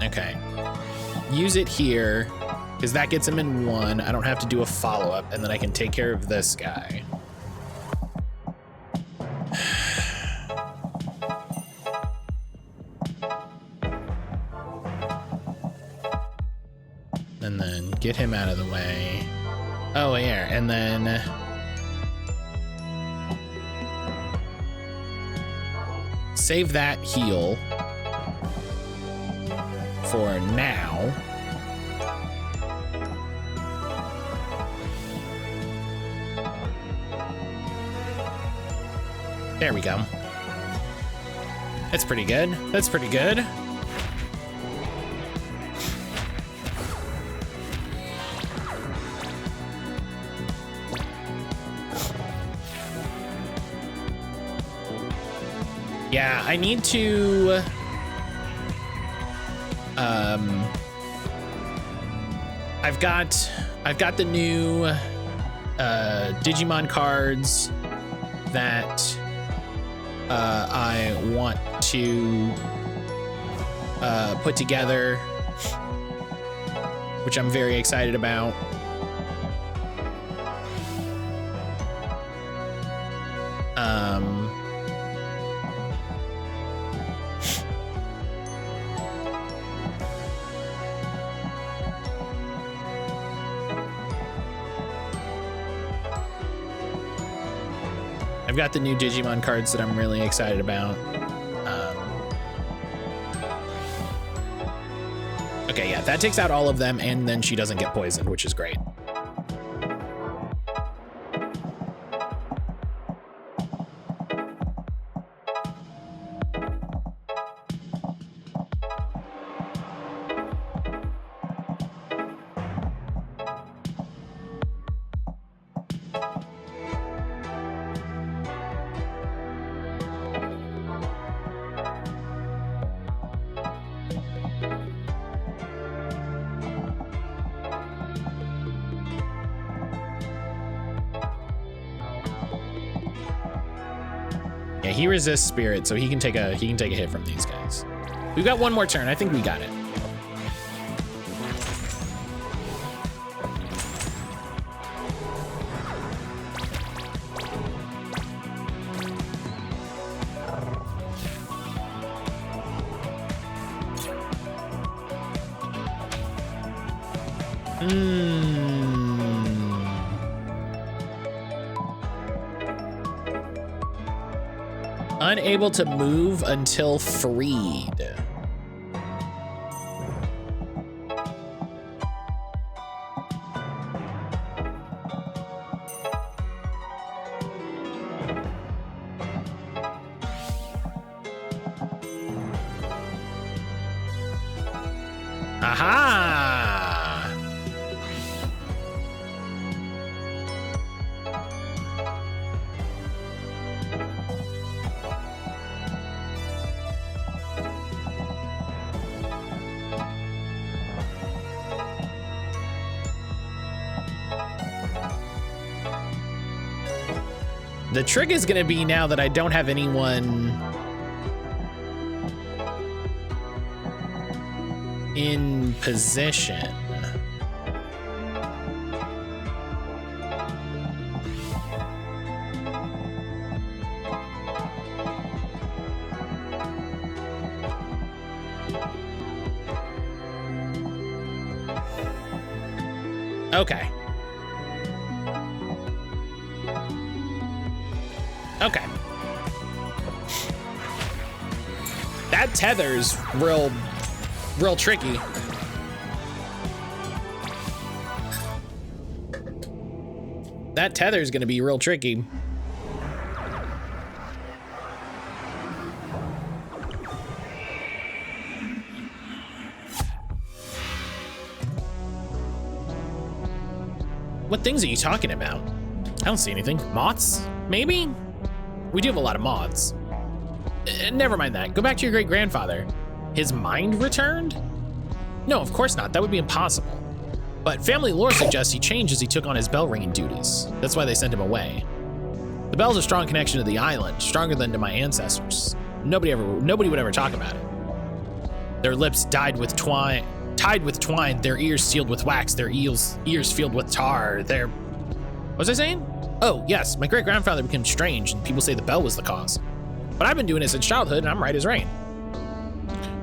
Okay, use it here because that gets him in one. I don't have to do a follow-up, and then I can take care of this guy. And then get him out of the way. Oh, yeah, and then save that heal for now. There we go. That's pretty good. That's pretty good. Yeah, I need to I've got the new Digimon cards that I want to put together, which I'm very excited about. I've got the new Digimon cards that I'm really excited about. Okay, yeah, that takes out all of them, and then she doesn't get poisoned, which is great. Yeah, he resists spirit, so he can take a hit from these guys. We've got one more turn. I think we got it. Unable to move until freed. Aha! The trick is gonna be now that I don't have anyone in position. Okay. Okay. That tether's real tricky. That tether's gonna be real tricky. What things are you talking about? I don't see anything. Moths? Maybe? We do have a lot of moths. Never mind that. Go back to your great-grandfather. His mind returned? No, of course not. That would be impossible. But family lore suggests he changed as he took on his bell ringing duties. That's why they sent him away. The bell's a strong connection to the island, stronger than to my ancestors. Nobody would ever talk about it. Their lips tied with twine, their ears sealed with wax, their ears filled with tar, what was I saying? Oh, yes, my great-grandfather became strange, and people say the bell was the cause. But I've been doing it since childhood, and I'm right as rain.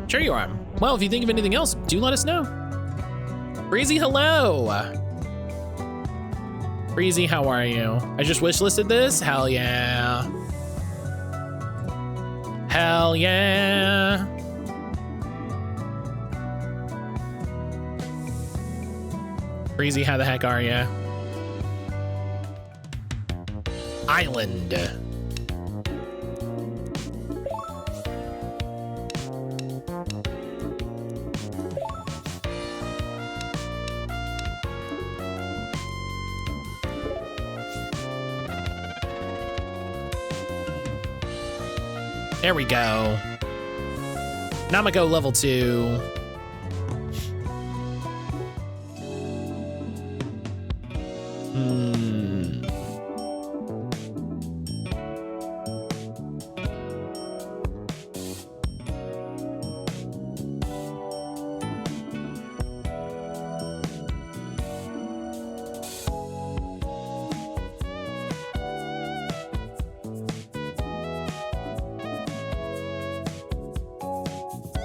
Sure you are. Well, if you think of anything else, do let us know. Breezy, hello! Breezy, how are you? I just wishlisted this? Hell yeah. Hell yeah. Breezy, how the heck are you? Island. There we go. Namako level 2.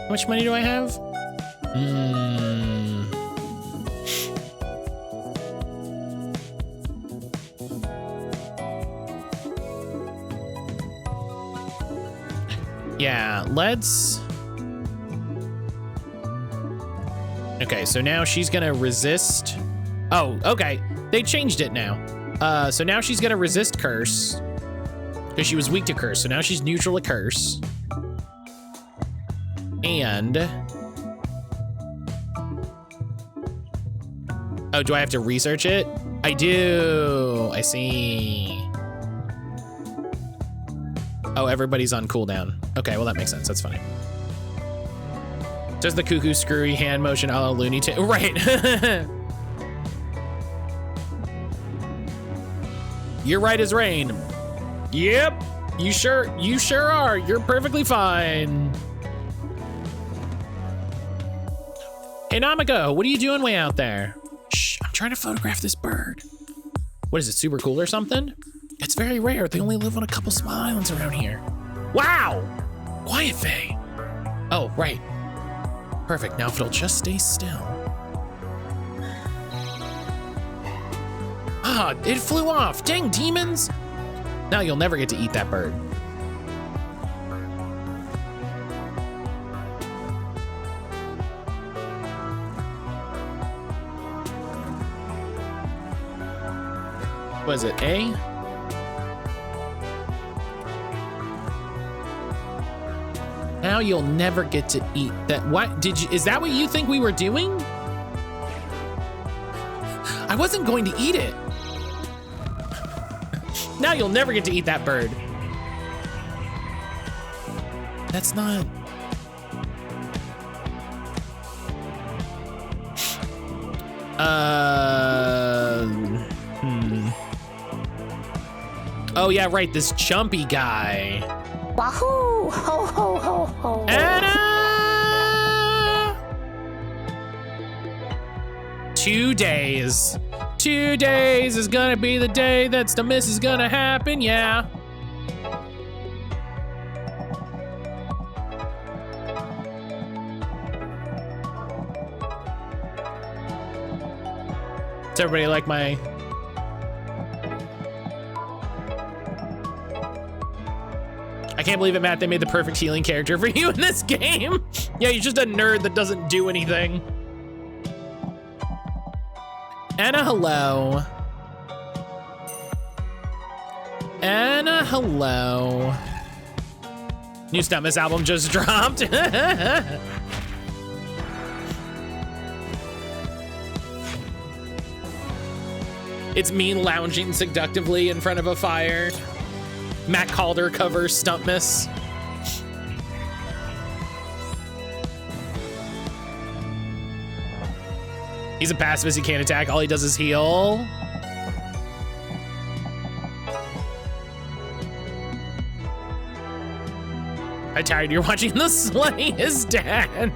How much money do I have? Yeah, let's... Okay, so now she's gonna resist. Oh, okay. They changed it now. So now she's gonna resist curse. Because she was weak to curse, so now she's neutral to curse. And... Oh, do I have to research it? I do. I see. Oh, everybody's on cooldown. Okay, well that makes sense. That's funny. Does the cuckoo screwy hand motion a la Looney Tunes? Right. You're right as rain. Yep. You sure are. You're perfectly fine. Hey, Namiko, what are you doing way out there? Shh, I'm trying to photograph this bird. What is it, super cool or something? It's very rare. They only live on a couple small islands around here. Wow! Quiet, Faye. Oh, right. Perfect. Now if it'll just stay still. Ah, it flew off. Dang demons. Now you'll never get to eat that bird. What is it, A? Now you'll never get to eat that. What did you, is that what you think we were doing? I wasn't going to eat it. Now you'll never get to eat that bird. That's not. Oh yeah, right, this jumpy guy. Wahoo! Ho ho ho ho! Anna! 2 days. 2 days is gonna be the day that the miss is gonna happen, yeah. Does everybody like my... I can't believe it, Matt. They made the perfect healing character for you in this game. Yeah, you're just a nerd that doesn't do anything. Anna, hello. Anna, hello. New Stuntmas album just dropped. It's me lounging seductively in front of a fire. mattcaulder covers Stuntmas. He's a pacifist, he can't attack, all he does is heal. I'm tired, you're watching the slay his dad.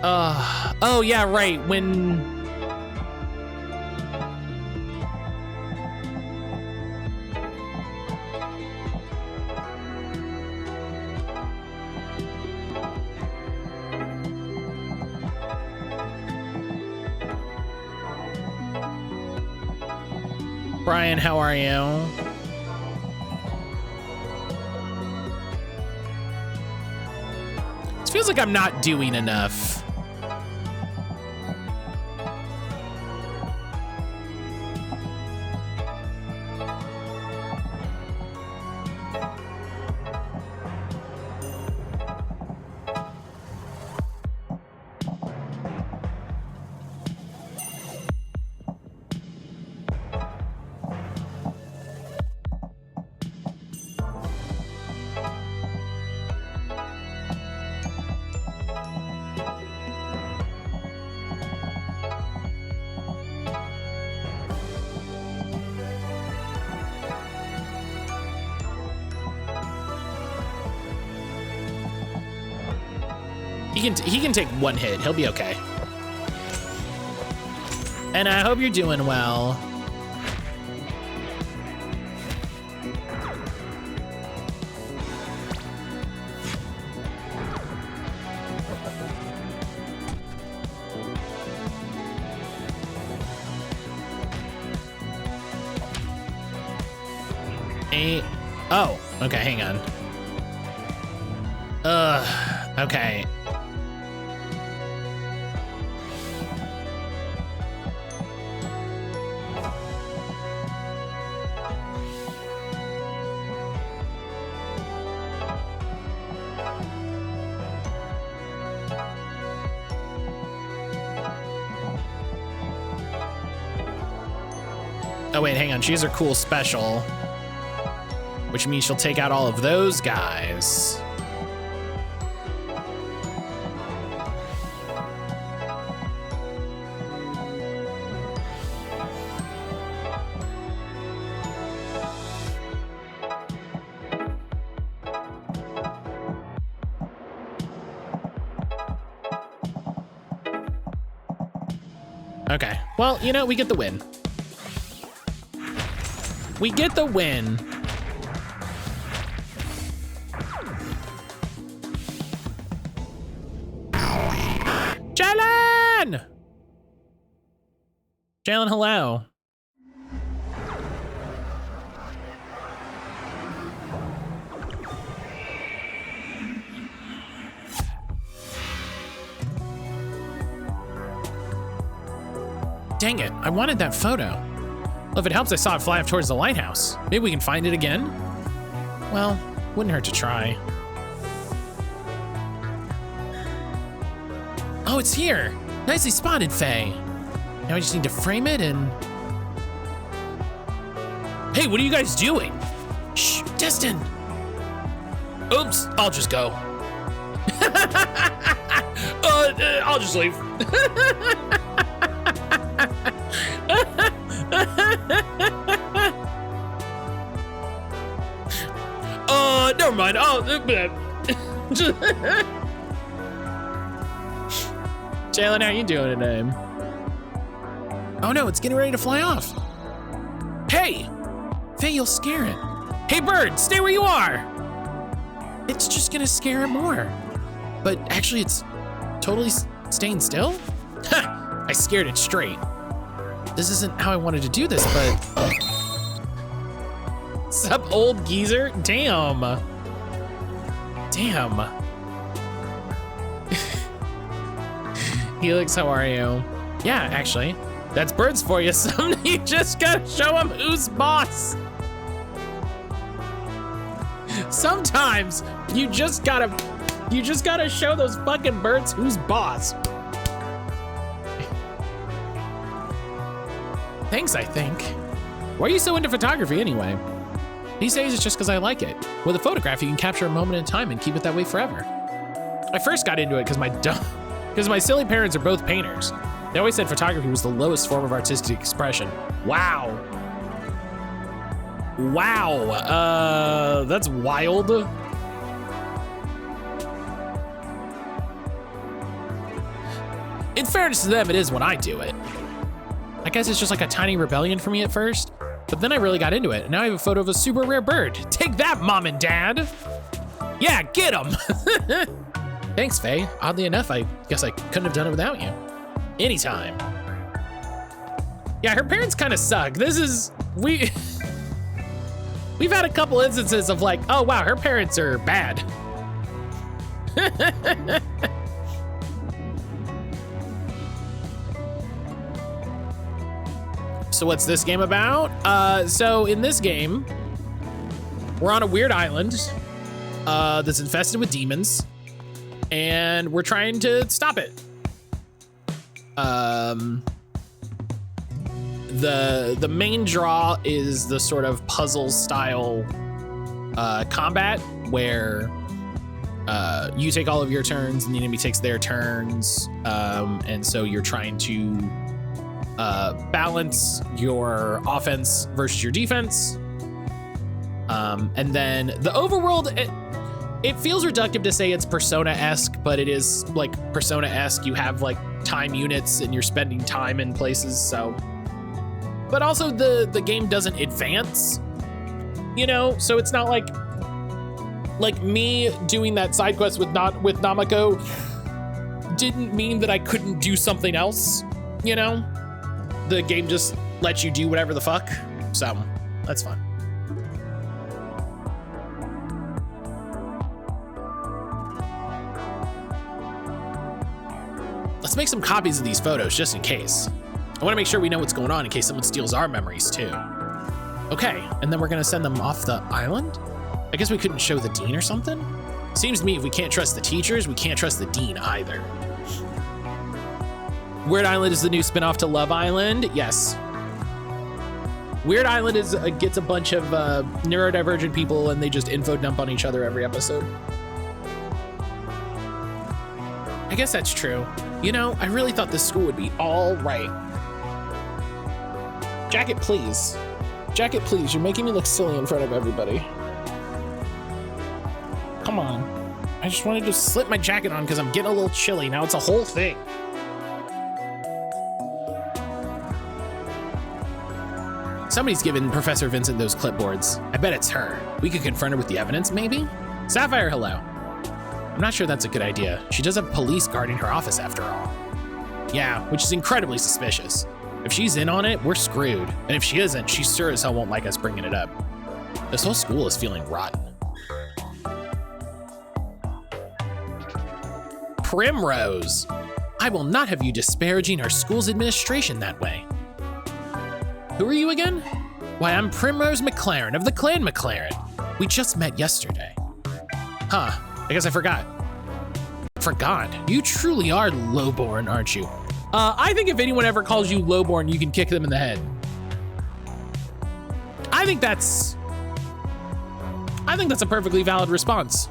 Oh yeah, right, when... Brian, how are you? It feels like I'm not doing enough. He can take one hit. He'll be okay. And I hope you're doing well. Oh, okay, hang on. Okay. Oh wait, hang on, she has her cool special, which means she'll take out all of those guys. Okay, well, you know, we get the win. We get the win. Jalen! Jalen, hello. Dang it, I wanted that photo. Well, if it helps, I saw it fly up towards the lighthouse. Maybe we can find it again? Well, wouldn't hurt to try. Oh, it's here. Nicely spotted, Faye. Now I just need to frame it and... Hey, what are you guys doing? Shh, Destin. Oops, I'll just go. I'll just leave. Never mind. Oh, Jalen, how you doing today? Oh no, it's getting ready to fly off. Hey, Faye, you'll scare it. Hey, bird, stay where you are. It's just gonna scare it more. But actually, it's totally staying still. Ha! I scared it straight. This isn't how I wanted to do this, but... Sup, old geezer? Damn. Damn. Helix, how are you? Yeah, actually. That's birds for you, son. You just gotta show them who's boss. Sometimes you just gotta show those fucking birds who's boss. Thanks, I think. Why are you so into photography anyway? He says it's just because I like it. With a photograph, you can capture a moment in time and keep it that way forever. I first got into it because my silly parents are both painters. They always said photography was the lowest form of artistic expression. Wow. Wow, that's wild. In fairness to them, it is when I do it. I guess it's just like a tiny rebellion for me at first, but then I really got into it, and now I have a photo of a super rare bird. Take that, Mom and Dad. Yeah, get him. Thanks, Faye. Oddly enough, I guess I couldn't have done it without you. Anytime. Yeah, her parents kind of suck. We've had a couple instances of like, oh wow, her parents are bad. So what's this game about? So in this game, we're on a weird island that's infested with demons, and we're trying to stop it. The main draw is the sort of puzzle style combat where you take all of your turns and the enemy takes their turns, and so you're trying to balance your offense versus your defense. And then the overworld, it feels reductive to say it's Persona-esque, but it is like Persona-esque. You have like time units and you're spending time in places, so. But also the game doesn't advance, you know? So it's not like me doing that side quest with Namako didn't mean that I couldn't do something else, you know? The game just lets you do whatever the fuck, so that's fun. Let's make some copies of these photos just in case. I want to make sure we know what's going on in case someone steals our memories too. Okay, and then we're gonna send them off the island? I guess we couldn't show the dean or something? Seems to me if we can't trust the teachers, we can't trust the dean either. Weird Island is the new spinoff to Love Island? Yes. Weird Island is gets a bunch of neurodivergent people and they just info dump on each other every episode. I guess that's true. You know, I really thought this school would be all right. Jacket, please. Jacket, please. You're making me look silly in front of everybody. Come on. I just wanted to slip my jacket on because I'm getting a little chilly. Now it's a whole thing. Somebody's given Professor Vincent those clipboards. I bet it's her. We could confront her with the evidence, maybe? Sapphire, hello. I'm not sure that's a good idea. She does have police guarding her office after all. Yeah, which is incredibly suspicious. If she's in on it, we're screwed. And if she isn't, she sure as hell won't like us bringing it up. This whole school is feeling rotten. Primrose. I will not have you disparaging our school's administration that way. Who are you again? Why, I'm Primrose McLaren of the Clan McLaren. We just met yesterday. Huh, I guess I forgot. Forgot? You truly are lowborn, aren't you? I think if anyone ever calls you lowborn, you can kick them in the head. I think that's a perfectly valid response.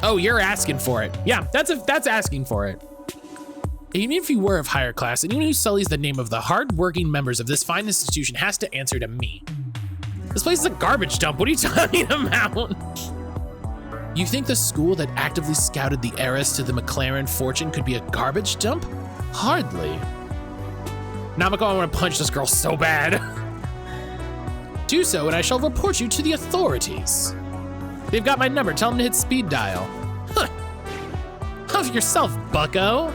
Oh, you're asking for it. Yeah, that's asking for it. Even if you were of higher class, anyone who sullies the name of the hard-working members of this fine institution has to answer to me. This place is a garbage dump. What are you talking about? You think the school that actively scouted the heiress to the McLaren fortune could be a garbage dump? Hardly. Now, McCall, I want to punch this girl so bad. Do so, and I shall report you to the authorities. They've got my number. Tell them to hit speed dial. Huh. Huff yourself, bucko.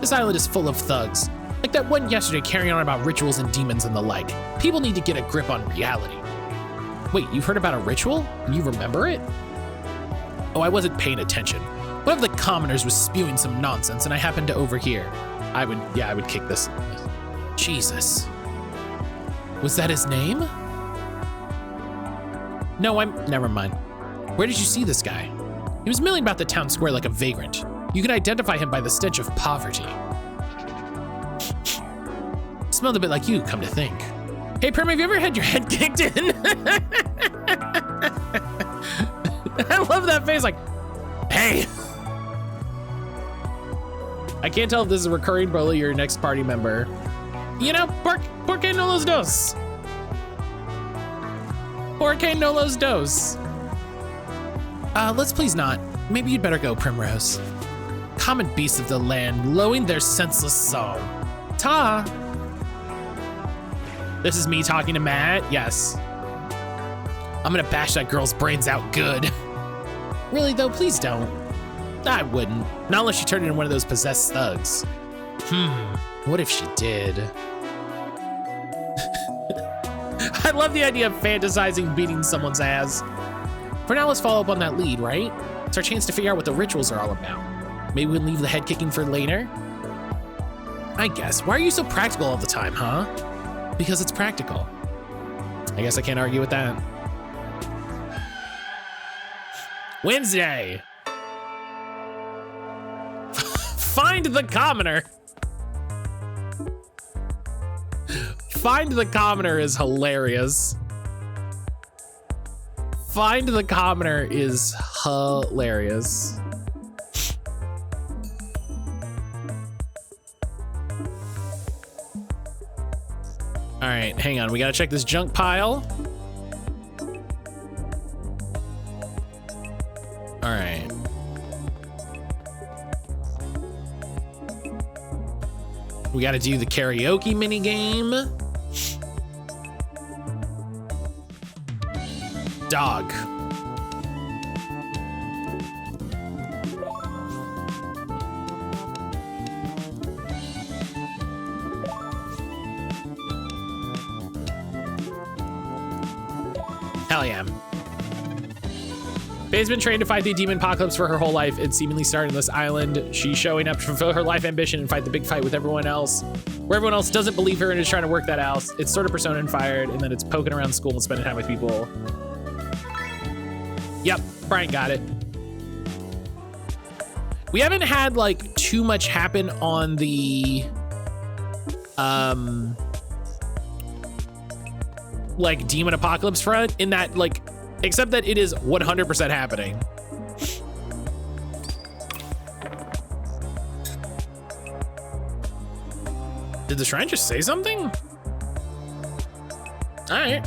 This island is full of thugs. Like that one yesterday carrying on about rituals and demons and the like. People need to get a grip on reality. Wait, you've heard about a ritual? And you remember it? Oh, I wasn't paying attention. One of the commoners was spewing some nonsense and I happened to overhear. I would kick this. Jesus. Was that his name? No, never mind. Where did you see this guy? He was milling about the town square like a vagrant. You can identify him by the stench of poverty. Smelled a bit like you, come to think. Hey, Prim, have you ever had your head kicked in? I love that face, like, hey. I can't tell if this is a recurring bully or your next party member. You know, por qué no los dos? Por qué no los dos? Let's please not. Maybe you'd better go, Primrose. Common beasts of the land, lowing their senseless song. Ta! This is me talking to Matt, yes. I'm gonna bash that girl's brains out good. Really though, please don't. I wouldn't, not unless she turned into one of those possessed thugs. What if she did? I love the idea of fantasizing beating someone's ass. For now, let's follow up on that lead, right? It's our chance to figure out what the rituals are all about. Maybe we can leave the head kicking for later? I guess. Why are you so practical all the time, huh? Because it's practical. I guess I can't argue with that. Wednesday. Find the commoner. Find the commoner is hilarious. Find the commoner is hilarious. All right, hang on. We gotta check this junk pile. All right. We gotta do the karaoke mini game. Dog. Hell yeah. Faye's been trained to fight the demon apocalypse for her whole life. It's seemingly starting on this island. She's showing up to fulfill her life ambition and fight the big fight with everyone else, where everyone else doesn't believe her and is trying to work that out. It's sort of Persona inspired, and then it's poking around school and spending time with people. Yep, Brian got it. We haven't had like too much happen on the like demon apocalypse front in that like, except that it is 100% happening. Did the shrine just say something? All right.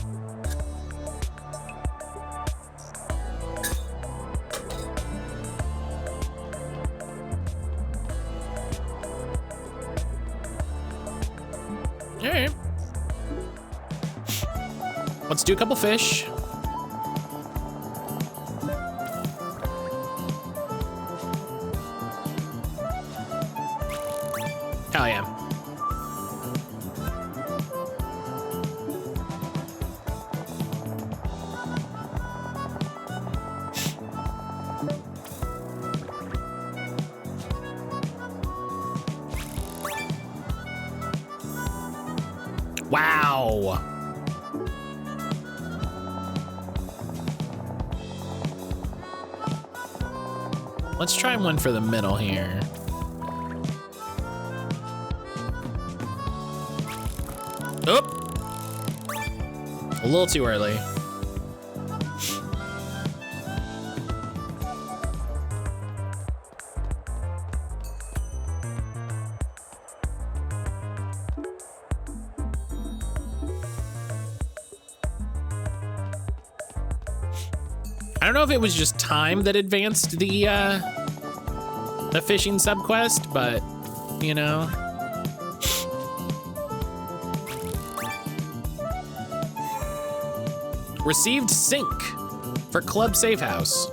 All right. Let's do a couple fish. Hell yeah. Wow. Let's try one for the middle here. Oop. A little too early. I don't know if it was just time that advanced the fishing subquest, but you know. Received sync for Club Safe House.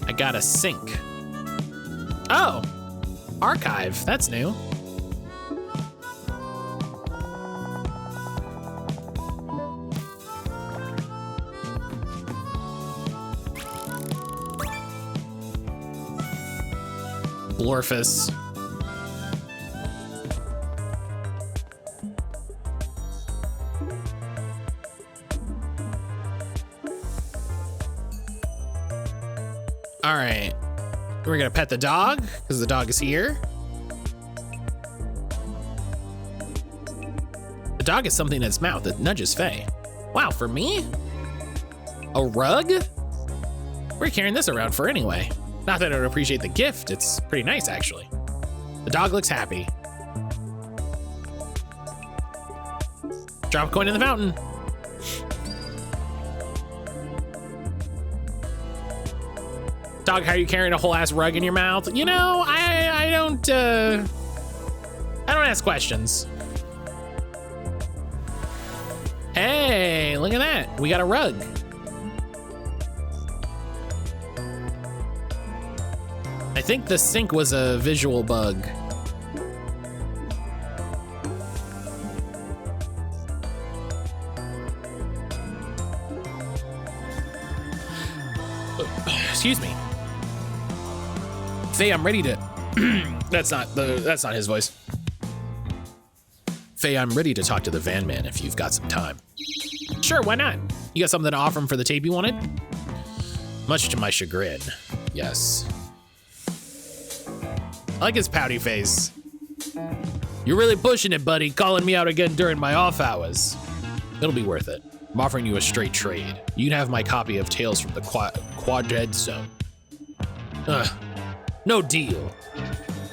I got a sync. Oh, archive, that's new. Blorfus. All right, we're gonna pet the dog because the dog is here. The dog has something in its mouth that nudges Faye. Wow, for me? A rug? What are you carrying this around for anyway? Not that I don't appreciate the gift, it's pretty nice actually. The dog looks happy. Drop a coin in the fountain. Dog, how are you carrying a whole ass rug in your mouth? You know, I don't ask questions. Hey, look at that. We got a rug. I think the sync was a visual bug. Excuse me. Faye, I'm ready to that's not his voice. Faye, I'm ready to talk to the van man if you've got some time. Sure, why not? You got something to offer him for the tape you wanted? Much to my chagrin, yes. I like his pouty face. You're really pushing it, buddy, calling me out again during my off hours. It'll be worth it. I'm offering you a straight trade. You can have my copy of Tales from the Quadred Zone. No deal.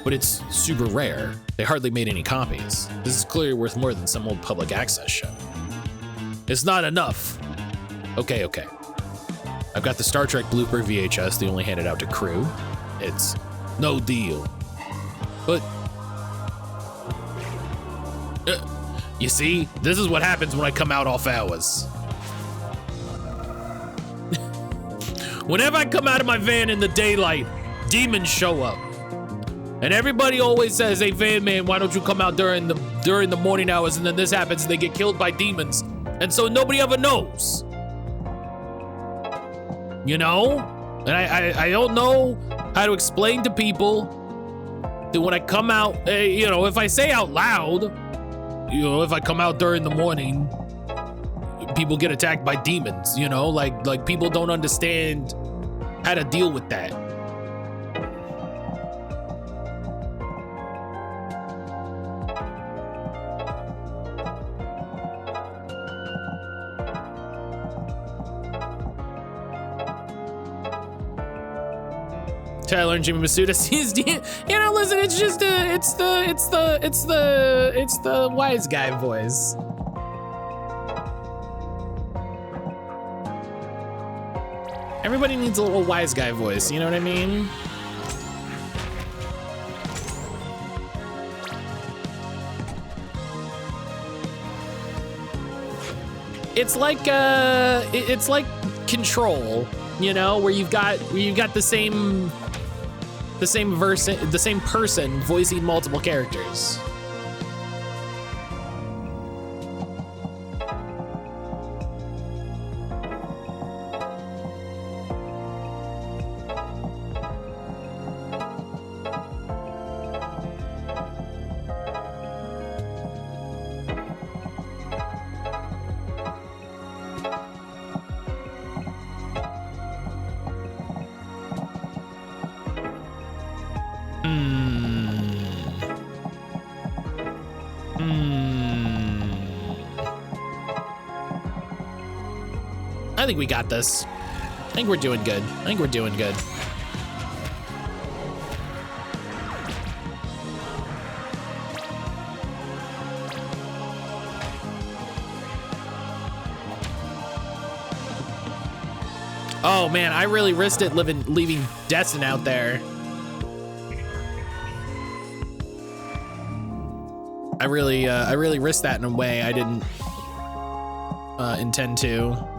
But it's super rare. They hardly made any copies. This is clearly worth more than some old public access show. It's not enough. Okay. I've got the Star Trek blooper VHS they only handed out to crew. It's no deal. But you see, this is what happens when I come out off hours. Whenever I come out of my van in the daylight, demons show up. And everybody always says, hey, van man, why don't you come out during the morning hours? And then this happens and they get killed by demons. And so nobody ever knows. You know? And I don't know how to explain to people that when I come out, you know, if I say out loud, you know, if I come out during the morning, people get attacked by demons, you know? Like people don't understand how to deal with that. Tyler and Jimmy Masuda sees, you know, listen, it's just it's the wise guy voice. Everybody needs a little wise guy voice, you know what I mean? It's like Control, you know, where you've got the same person voicing multiple characters. I think we got this. I think we're doing good. Oh man, I really risked it leaving Destin out there. I really risked that in a way I didn't intend to.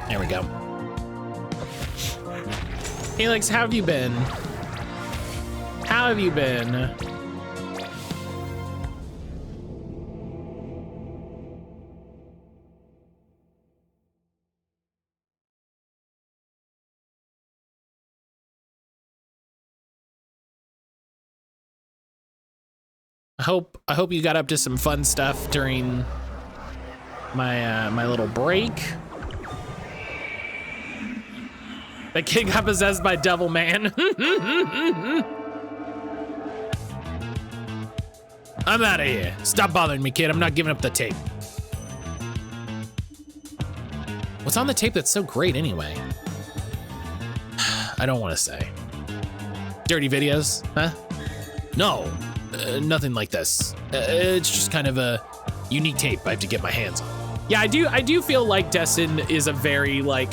There we go. Helix, how have you been? How have you been? I hope you got up to some fun stuff during my my little break. That kid got possessed by Devil Man. I'm out of here. Stop bothering me, kid. I'm not giving up the tape. What's on the tape that's so great anyway? I don't want to say. Dirty videos, huh? No, nothing like this. It's just kind of a unique tape I have to get my hands on. Yeah, I do feel like Destin is a very like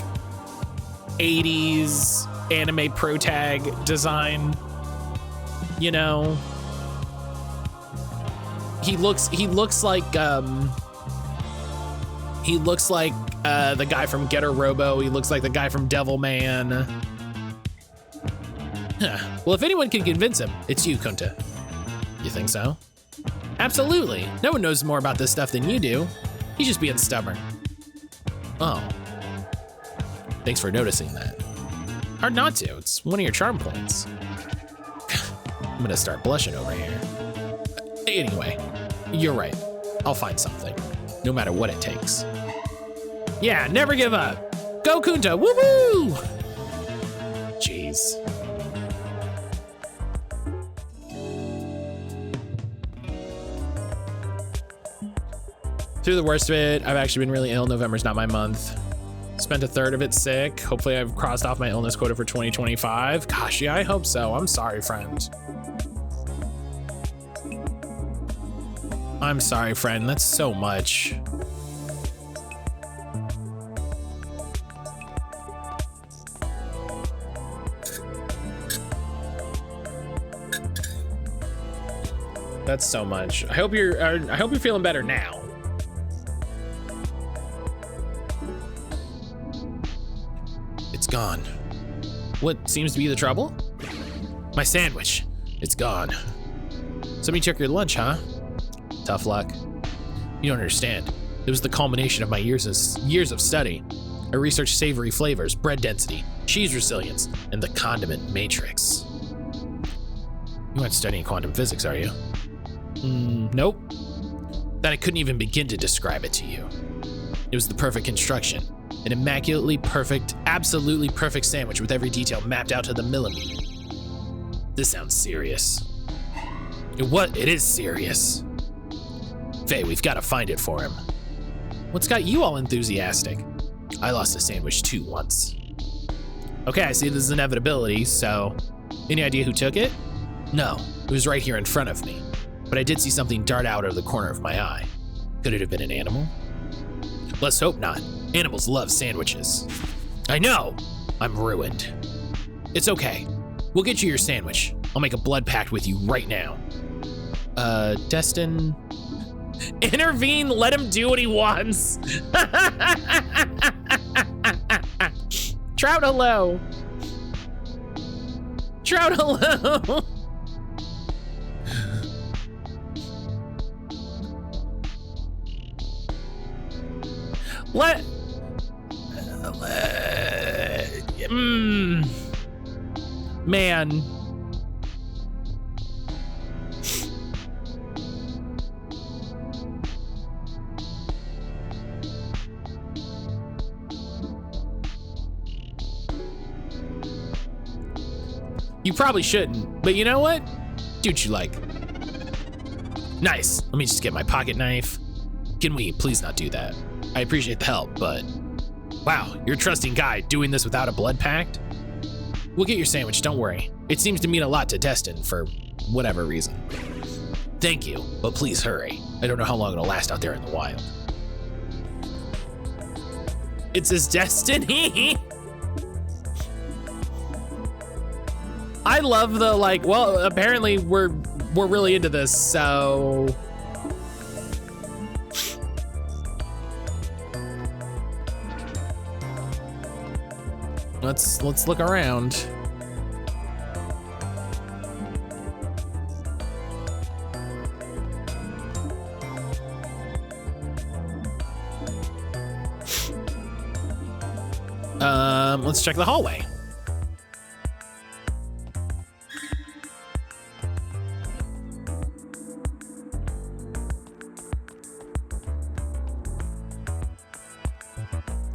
80s anime pro tag design, you know. He looks like the guy from Getter Robo. He looks like the guy from Devilman. Huh. Well, if anyone can convince him, it's you, Kunta. You think so? Absolutely. No one knows more about this stuff than you do. He's just being stubborn. Oh. Thanks for noticing that. Hard not to, it's one of your charm points. I'm gonna start blushing over here. Anyway, you're right. I'll find something, no matter what it takes. Yeah, never give up. Go Kunta, woo-woo! Jeez. Through the worst of it, I've actually been really ill. November's not my month. Spent a third of it sick. Hopefully I've crossed off my illness quota for 2025. Gosh, yeah, I hope so. I'm sorry, friend. I'm sorry, friend. That's so much. That's so much. I hope you're feeling better now. It's gone. What seems to be the trouble? My sandwich. It's gone. Somebody took your lunch, huh? Tough luck. You don't understand. It was the culmination of my years of study. I researched savory flavors, bread density, cheese resilience, and the condiment matrix. You aren't studying quantum physics, are you? Nope. That I couldn't even begin to describe it to you. It was the perfect construction. An immaculately perfect, absolutely perfect sandwich with every detail mapped out to the millimeter. This sounds serious. It is serious. Faye, we've got to find it for him. What's got you all enthusiastic? I lost a sandwich too once. Okay, I see this is inevitability, so any idea who took it? No, it was right here in front of me, but I did see something dart out of the corner of my eye. Could it have been an animal? Let's hope not. Animals love sandwiches. I know! I'm ruined. It's okay. We'll get you your sandwich. I'll make a blood pact with you right now. Destin... Intervene, let him do what he wants. Trout, hello. Trout, hello. What? Man. You probably shouldn't, but you know what? Do what you like. Nice. Let me just get my pocket knife. Can we please not do that? I appreciate the help, but wow, you're a trusting guy doing this without a blood pact? We'll get your sandwich, don't worry. It seems to mean a lot to Destin for whatever reason. Thank you, but please hurry. I don't know how long it'll last out there in the wild. It's his destiny. I love the well, apparently we're really into this, so. Let's look around. Let's check the hallway.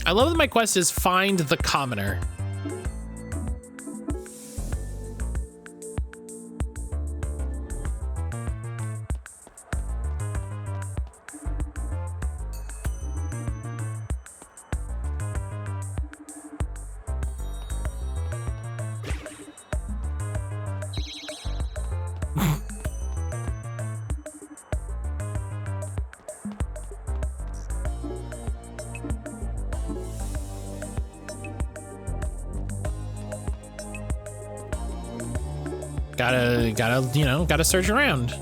I love that my quest is find the commoner. Gotta search around.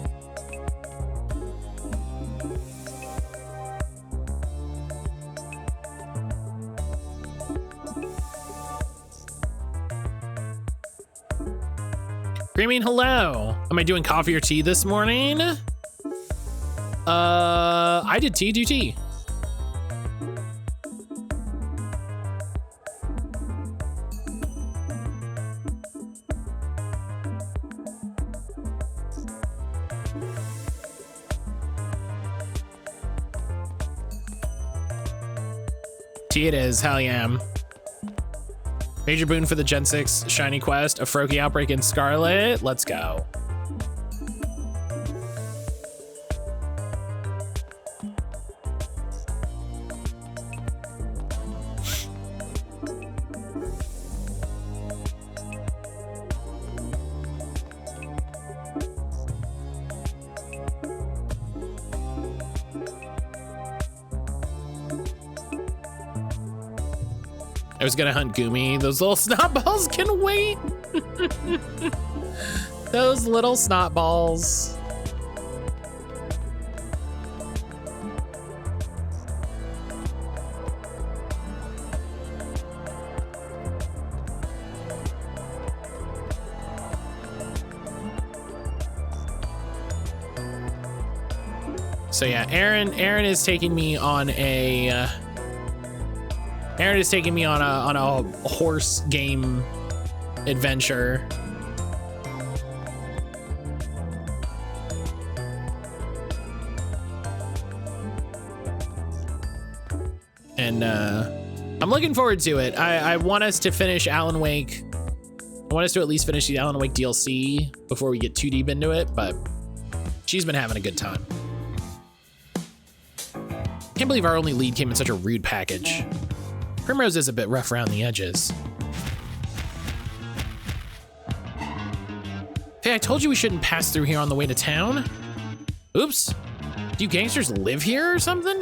Screaming hello. Am I doing coffee or tea this morning? I did tea, do tea. Tea it is, hell yeah. Major boon for the Gen 6 shiny quest, a Froakie outbreak in Scarlet. Let's go. was gonna hunt Goomy. Those little snot balls can wait. Those little snot balls. So yeah, Aaron is taking me on a horse game adventure. And I'm looking forward to it. I want us to finish Alan Wake. I want us to at least finish the Alan Wake DLC before we get too deep into it, but she's been having a good time. Can't believe our only lead came in such a rude package. Primrose is a bit rough around the edges. Hey, I told you we shouldn't pass through here on the way to town. Oops. Do you gangsters live here or something?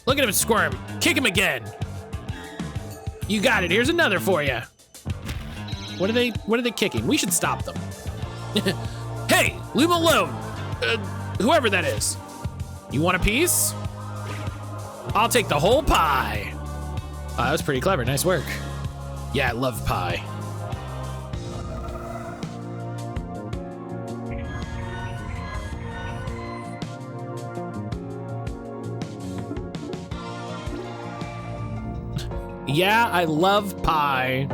Look at him squirm. Kick him again. You got it. Here's another for you. What are they kicking? We should stop them. Hey, leave him alone. Whoever that is. You want a piece? I'll take the whole pie. That was pretty clever. Nice work. Yeah, I love pie. Yeah, I love pie.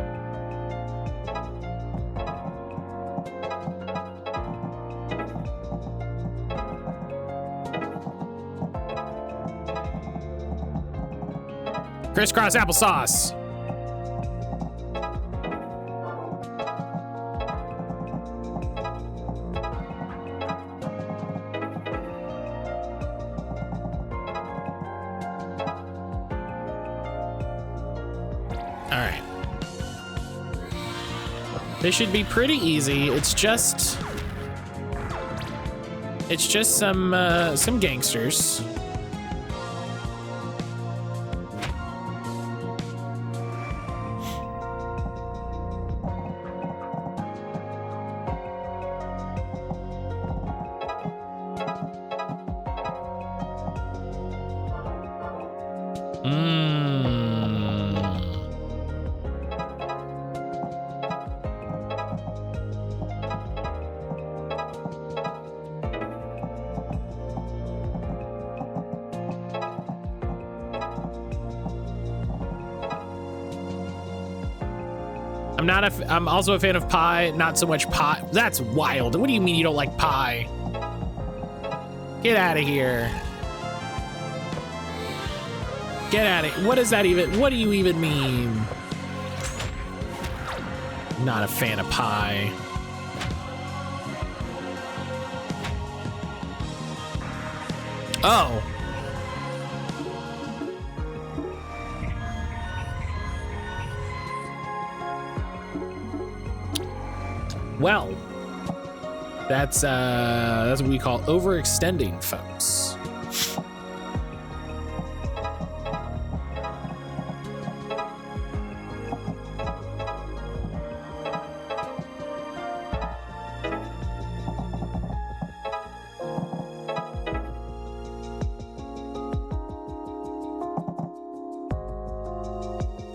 Crisscross applesauce. All right. This should be pretty easy. It's just some gangsters. I'm also a fan of pie, not so much pie. That's wild. What do you mean you don't like pie? Get out of here. Get out of here. What does that even, what do you even mean? Not a fan of pie. Oh. Well, that's what we call overextending, folks.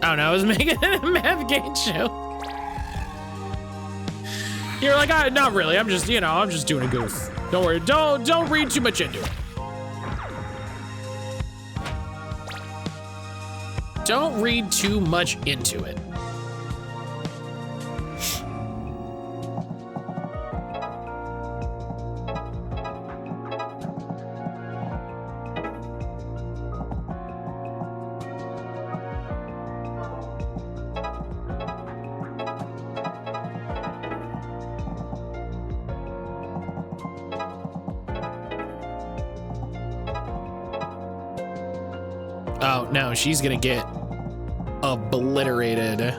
Oh no, I was making a math game show. You're like, not really. I'm just, I'm just doing a goof. Don't worry. Don't read too much into it. Don't read too much into it. Oh, no, she's gonna get obliterated. All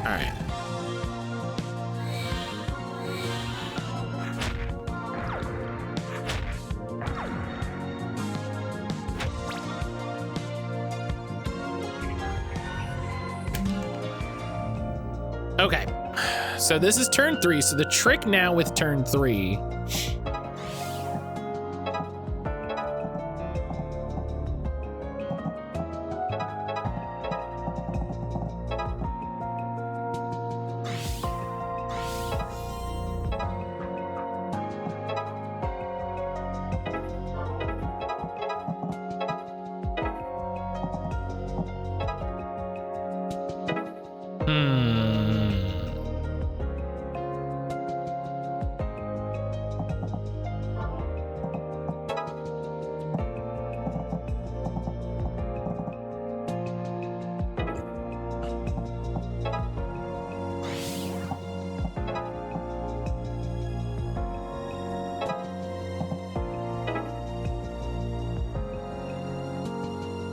right. Okay, so this is turn 3. So the trick now with turn 3.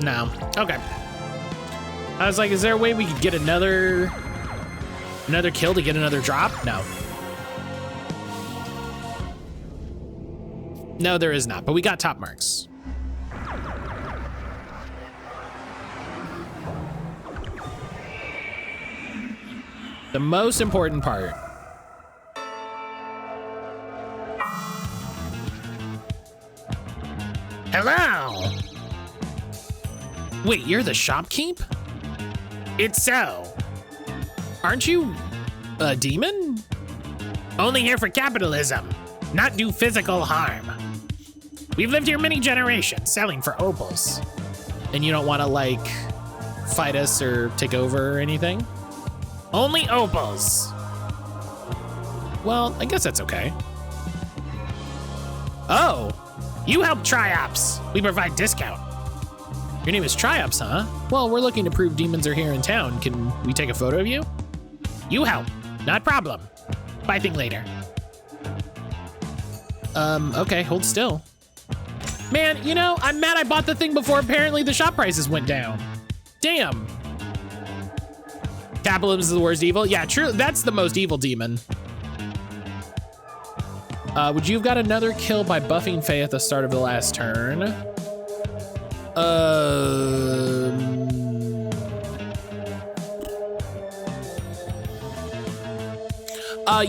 No. Okay. I was like, is there a way we could get another kill to get another drop? No. No, there is not, but we got top marks. The most important part. Hello! Wait, you're the shopkeep? It's so. Aren't you a demon? Only here for capitalism, not do physical harm. We've lived here many generations, selling for opals. And you don't want to, like, fight us or take over or anything? Only opals. Well, I guess that's okay. Oh, you help Triops. We provide discount. Your name is Triops, huh? Well, we're looking to prove demons are here in town. Can we take a photo of you? You help. Not problem. Buy thing later. Okay, hold still. Man, you know, I'm mad I bought the thing before apparently the shop prices went down. Damn. Capitalism is the worst evil? Yeah, true. That's the most evil demon. Would you have got another kill by buffing Faye at the start of the last turn?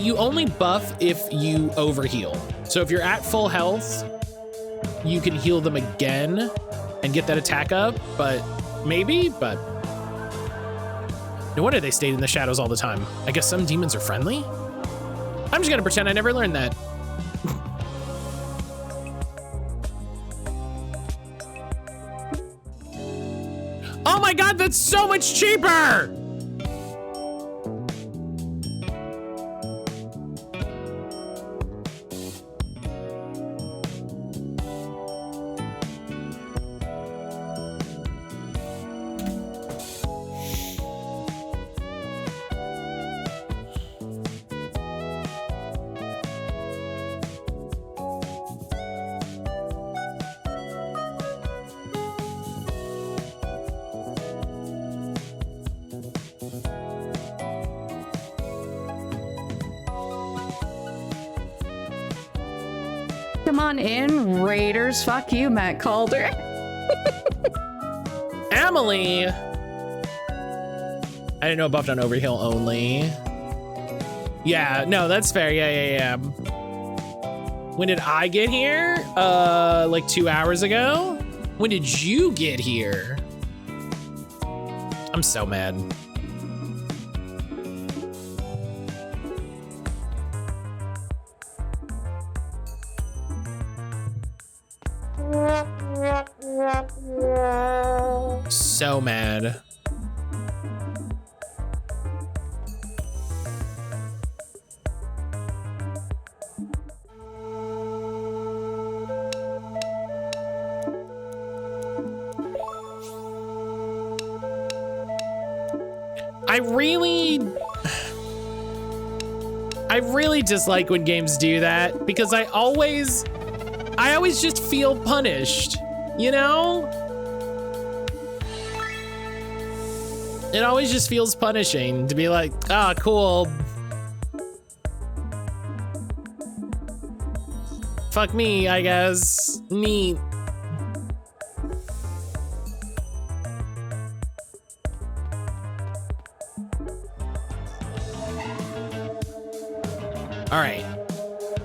You only buff if you overheal. So if you're at full health, you can heal them again and get that attack up, but maybe, but no wonder they stayed in the shadows all the time. I guess some demons are friendly? I'm just gonna pretend I never learned that. Oh my God, that's so much cheaper! Come on in, Raiders. Fuck you, mattcaulder. Emily! I didn't know buffed on overheal only. Yeah, no, that's fair. Yeah. When did I get here? Like 2 hours ago? When did you get here? I'm so mad. So mad. I really dislike when games do that because I always just feel punished, you know? It always just feels punishing to be like, ah, cool. Fuck me, I guess. Neat.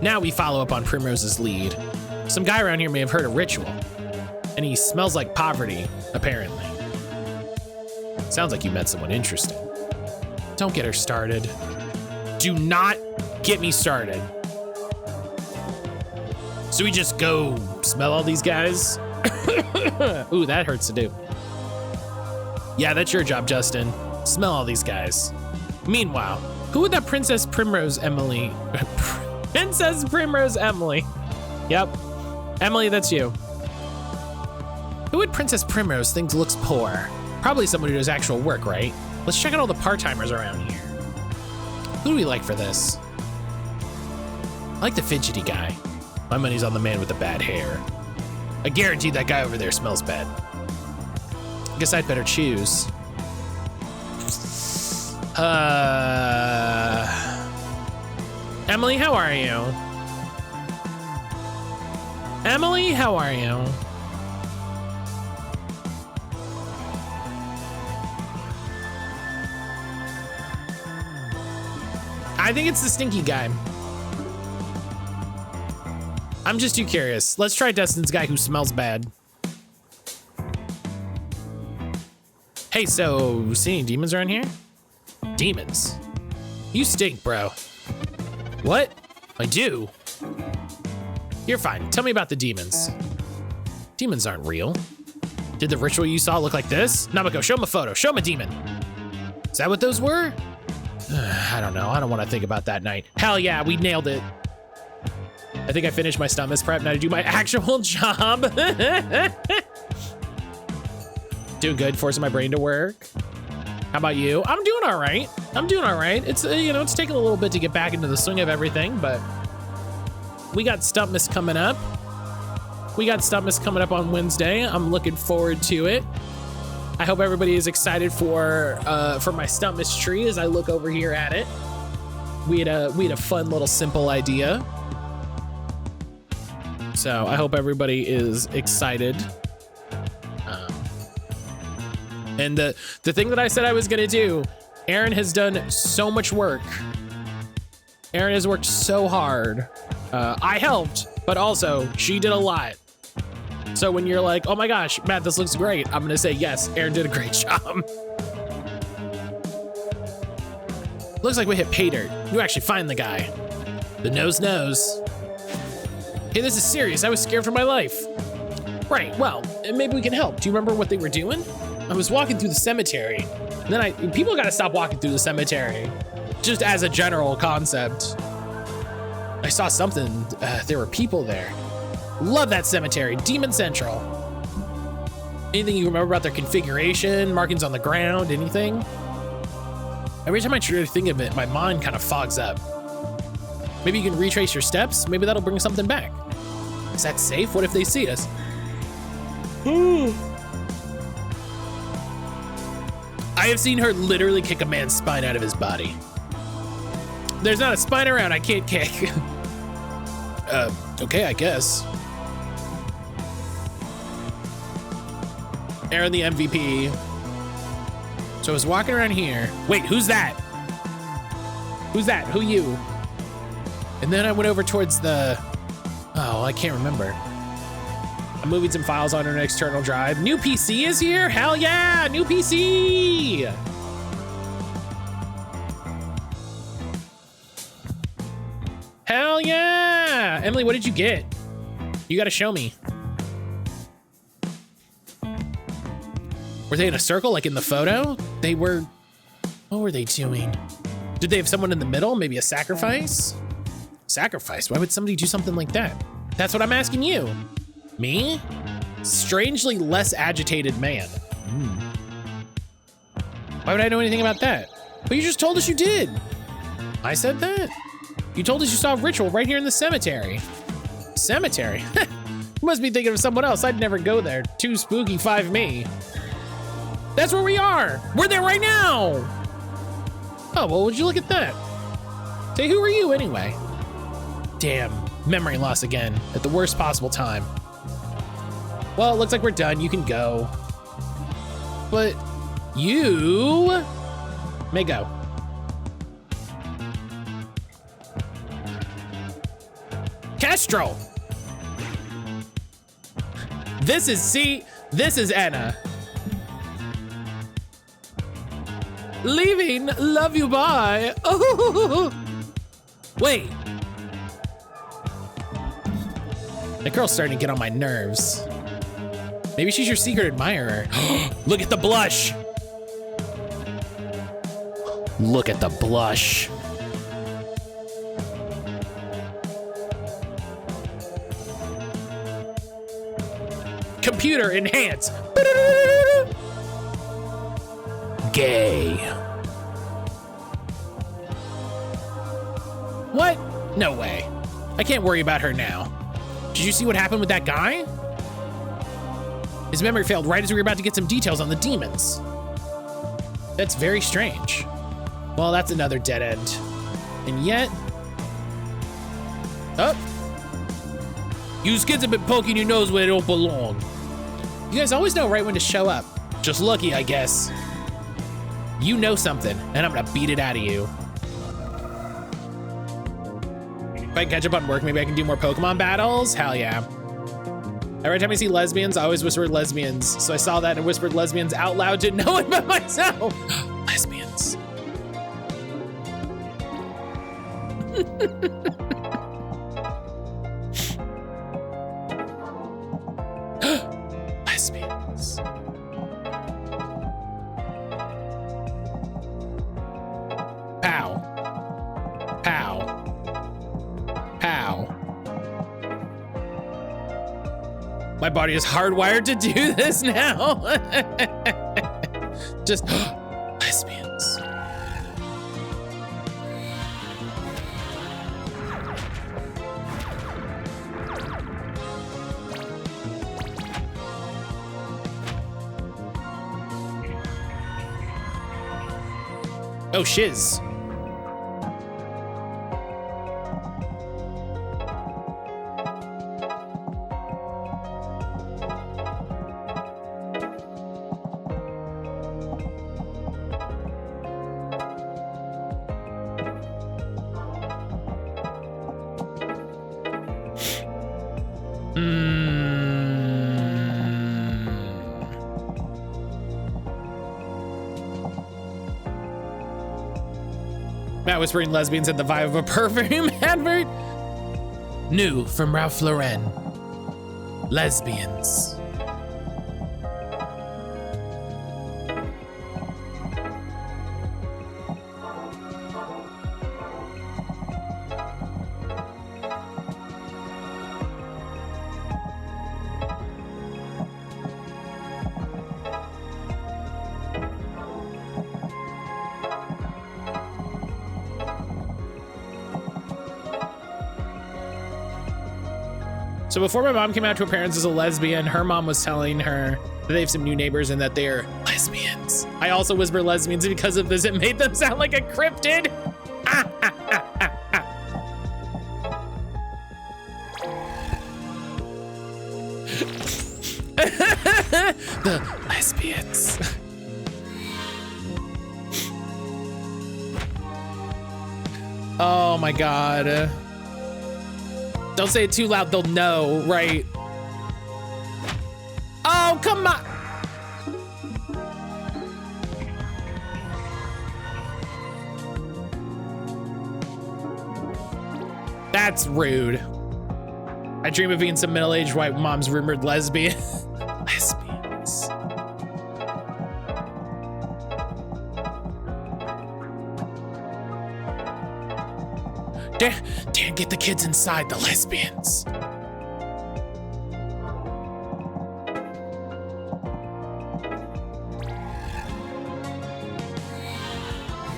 Now we follow up on Primrose's lead. Some guy around here may have heard a ritual, and he smells like poverty, apparently. Sounds like you met someone interesting. Don't get her started. Do not get me started. So we just go smell all these guys? Ooh, that hurts to do. Yeah, that's your job, Justin. Smell all these guys. Meanwhile, who would that Princess Primrose Emily? Princess Primrose Emily. Yep. Emily, that's you. Who would Princess Primrose think looks poor? Probably someone who does actual work, right? Let's check out all the part-timers around here. Who do we like for this? I like the fidgety guy. My money's on the man with the bad hair. I guarantee that guy over there smells bad. Guess I'd better choose. Emily, how are you? Emily, how are you? I think it's the stinky guy. I'm just too curious. Let's try Dustin's guy who smells bad. Hey, so, see any demons around here? Demons? You stink, bro. What? I do? You're fine. Tell me about the demons. Demons aren't real. Did the ritual you saw look like this? Namako, show him a photo. Show him a demon. Is that what those were? I don't know. I don't want to think about that night. Hell yeah, we nailed it. I think I finished my stomach prep. Now to do my actual job. Doing good, forcing my brain to work. How about you? I'm doing all right. I'm doing all right. It's, you know, it's taking a little bit to get back into the swing of everything, but we got Stumpmas coming up. We got Stumpmas coming up on Wednesday. I'm looking forward to it. I hope everybody is excited for my Stumpmas tree as I look over here at it. We had a fun little simple idea. So I hope everybody is excited. And the thing that I said I was gonna do, Erin has done so much work. Erin has worked so hard. I helped, but also she did a lot. So when you're like, oh my gosh, Matt, this looks great, I'm gonna say, yes, Erin did a great job. Looks like we hit pay dirt. You actually find the guy. The nose knows. Hey, this is serious. I was scared for my life. Right, well, maybe we can help. Do you remember what they were doing? I was walking through the cemetery. And then people gotta stop walking through the cemetery. Just as a general concept. I saw something, there were people there. Love that cemetery, Demon Central. Anything you remember about their configuration, markings on the ground, anything? Every time I try to think of it, my mind kind of fogs up. Maybe you can retrace your steps, maybe that'll bring something back. Is that safe? What if they see us? I have seen her literally kick a man's spine out of his body. There's not a spine around I can't kick. Okay, I guess. Erin the MVP. So I was walking around here. Wait, who's that? Who's that? Who you? And then I went over towards the, oh, I can't remember. I'm moving some files on an external drive. New PC is here? Hell yeah, new PC! Hell yeah! Emily, what did you get? You gotta show me. Were they in a circle like in the photo? They were, what were they doing? Did they have someone in the middle? Maybe a sacrifice? Sacrifice? Why would somebody do something like that? That's what I'm asking you. Me? Strangely less agitated man. Why would I know anything about that? But you just told us you did. I said that? You told us you saw a ritual right here in the cemetery. Cemetery? You must be thinking of someone else. I'd never go there. Too spooky, 5 me. That's where we are. We're there right now. Oh, well, would you look at that? Say, who are you anyway? Damn, memory loss again at the worst possible time. Well, it looks like we're done. You can go. But you may go. Kestrel. This is Anna. Leaving, love you, bye. Oh, wait. That girl's starting to get on my nerves. Maybe she's your secret admirer. Look at the blush. Look at the blush. Computer enhance. Gay. What? No way. I can't worry about her now. Did you see what happened with that guy? His memory failed right as we were about to get some details on the demons. That's very strange. Well, that's another dead end. And yet... Oh. You kids have been poking your nose where it don't belong. You guys always know right when to show up. Just lucky, I guess. You know something, and I'm gonna beat it out of you. If I can catch up on work, maybe I can do more Pokemon battles? Hell yeah. Every time I see lesbians, I always whisper lesbians. So I saw that and whispered lesbians out loud to no one but myself. Lesbians. Lesbians. Pow. Pow. Pow. My body is hardwired to do this now. Just lesbians. Oh, shiz. Matt whispering lesbians at the vibe of a perfume advert. New from Ralph Lauren. Lesbians. So before my mom came out to her parents as a lesbian, her mom was telling her that they have some new neighbors and that they're lesbians. I also whisper lesbians, and because of this, it made them sound like a cryptid. The lesbians. Oh my God. Don't say it too loud, they'll know, right? Oh, come on. That's rude. I dream of being some middle-aged white mom's rumored lesbian. Lesbians. Dan, get the kids inside, the lesbians.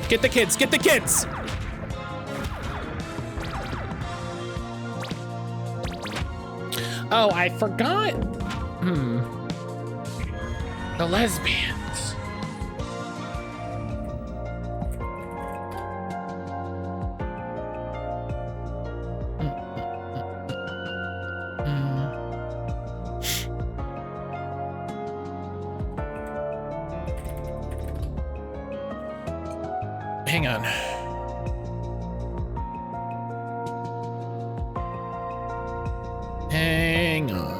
Get the kids, get the kids. Oh, I forgot. The lesbians. Hang on. Hang on.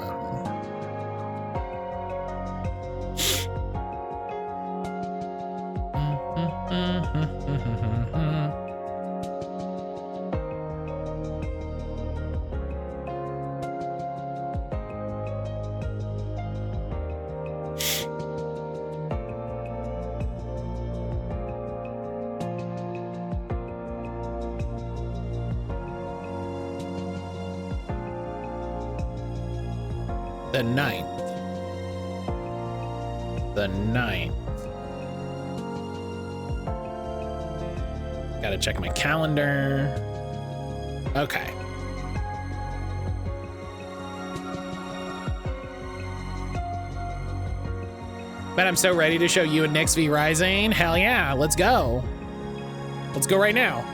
The 9th. The 9th. Gotta check my calendar. Okay. But I'm so ready to show you and Nyx v Rising. Hell yeah, let's go. Let's go right now.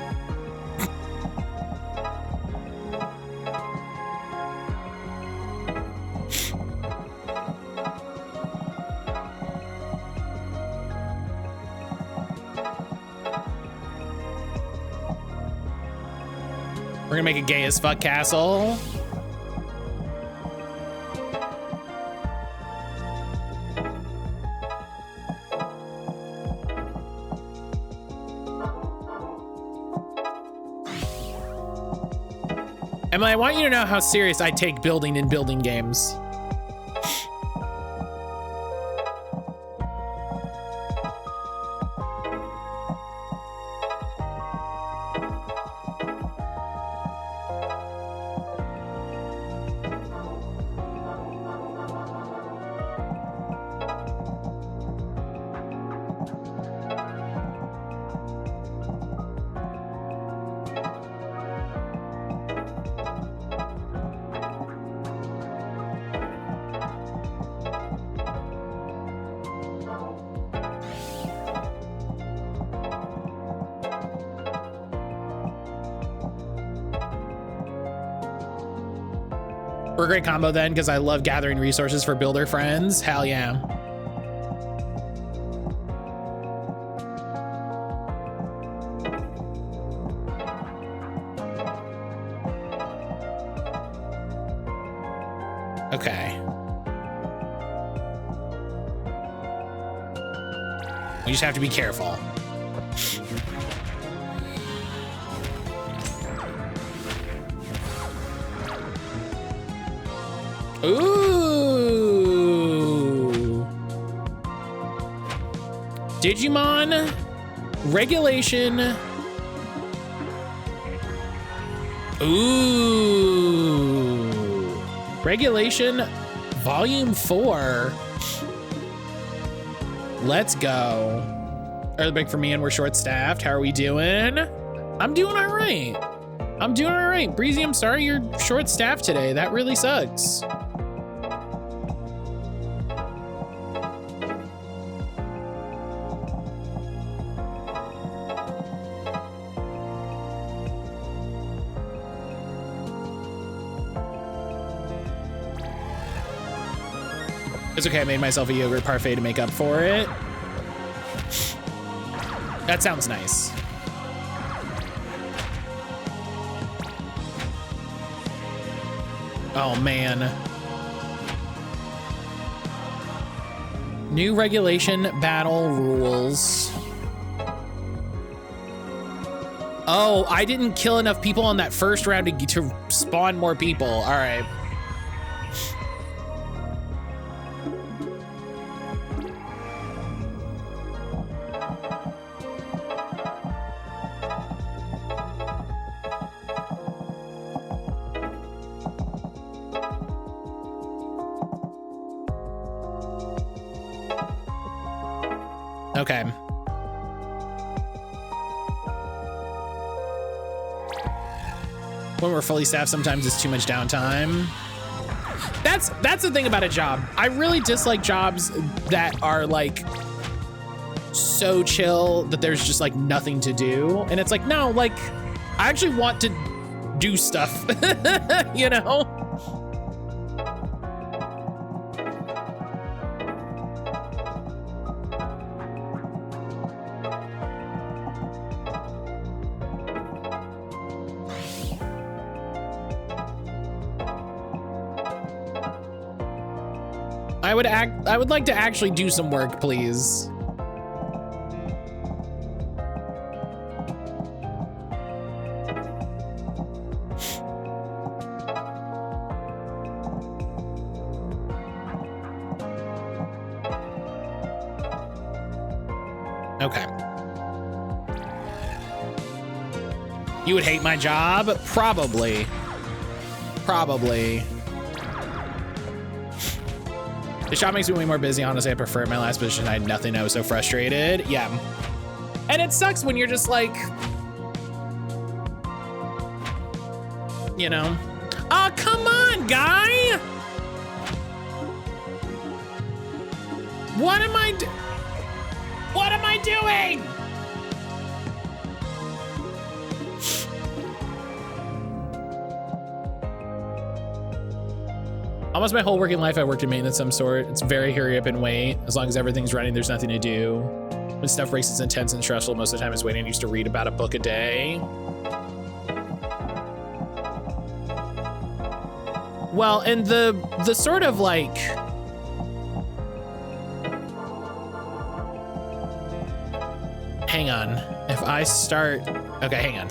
We're gonna make a gay as fuck castle. Emily, I want you to know how serious I take building in building games. We're a great combo then, because I love gathering resources for builder friends. Hell yeah. Okay. We just have to be careful. Ooh. Digimon regulation. Ooh. Regulation volume 4. Let's go. Early break for me and we're short staffed. How are we doing? I'm doing all right. I'm doing all right. Breezy, I'm sorry you're short staffed today. That really sucks. It's okay, I made myself a yogurt parfait to make up for it. That sounds nice. Oh man. New regulation battle rules. Oh, I didn't kill enough people on that first round to spawn more people. All right. Okay. When we're fully staffed, sometimes it's too much downtime. That's the thing about a job. I really dislike jobs that are like so chill that there's just like nothing to do. And it's like, no, like I actually want to do stuff, you know? I would like to actually do some work, please. Okay. You would hate my job? Probably. Probably. The shop makes me way more busy. Honestly, I prefer my last position. I had nothing. I was so frustrated. Yeah. And it sucks when you're just like, you know, oh, come on, guy. What am I doing? Almost my whole working life, I worked in maintenance of some sort. It's very hurry up and wait. As long as everything's running, there's nothing to do. When stuff breaks, it's intense and stressful. Most of the time it's waiting. I used to read about a book a day. Well, and the sort of like, hang on. If I start, okay, hang on.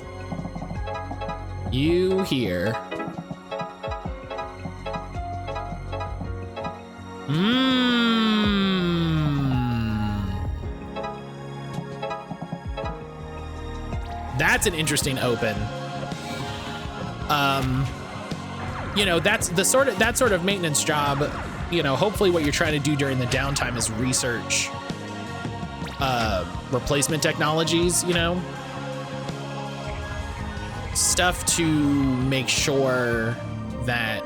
You here. That's an interesting open. You know, that's the sort of maintenance job. You know, hopefully what you're trying to do during the downtime is research replacement technologies, you know, stuff to make sure that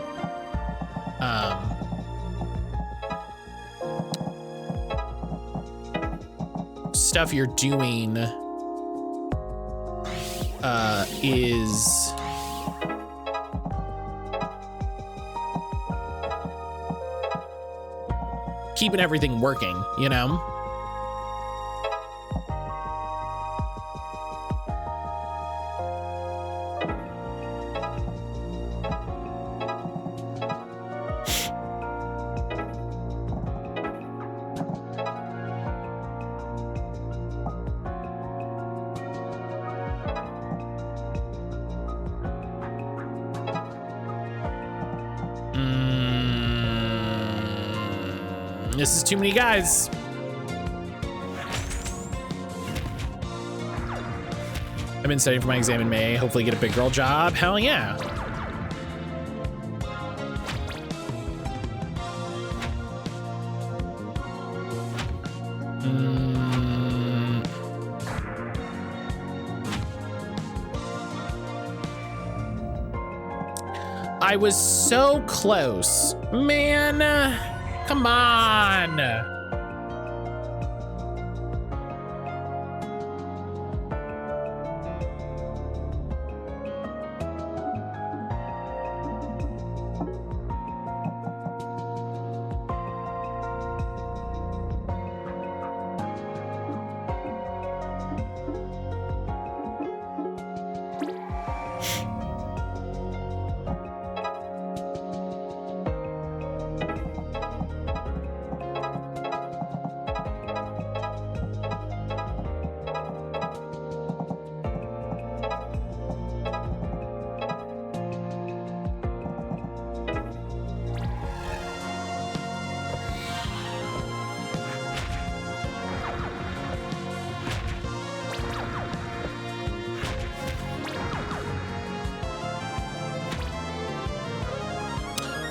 stuff you're doing is keeping everything working, you know? This is too many guys. I've been studying for my exam in May. Hopefully get a big girl job. Hell yeah. I was so close, man. Come on.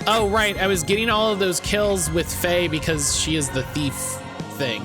Oh, right. I was getting all of those kills with Faye because she is the thief thing.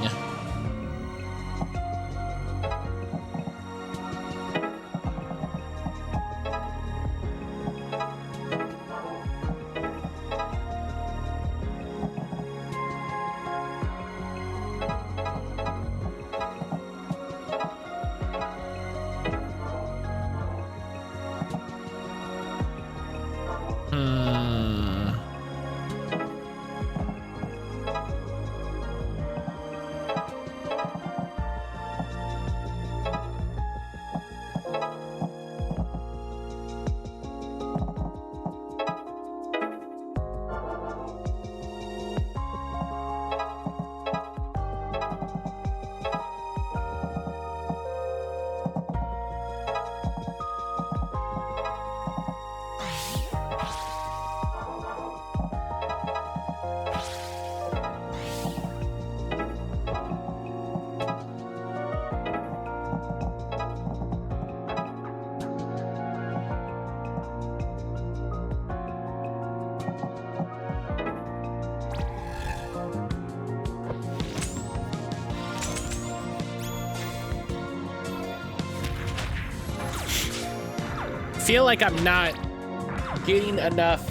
Feel like I'm not getting enough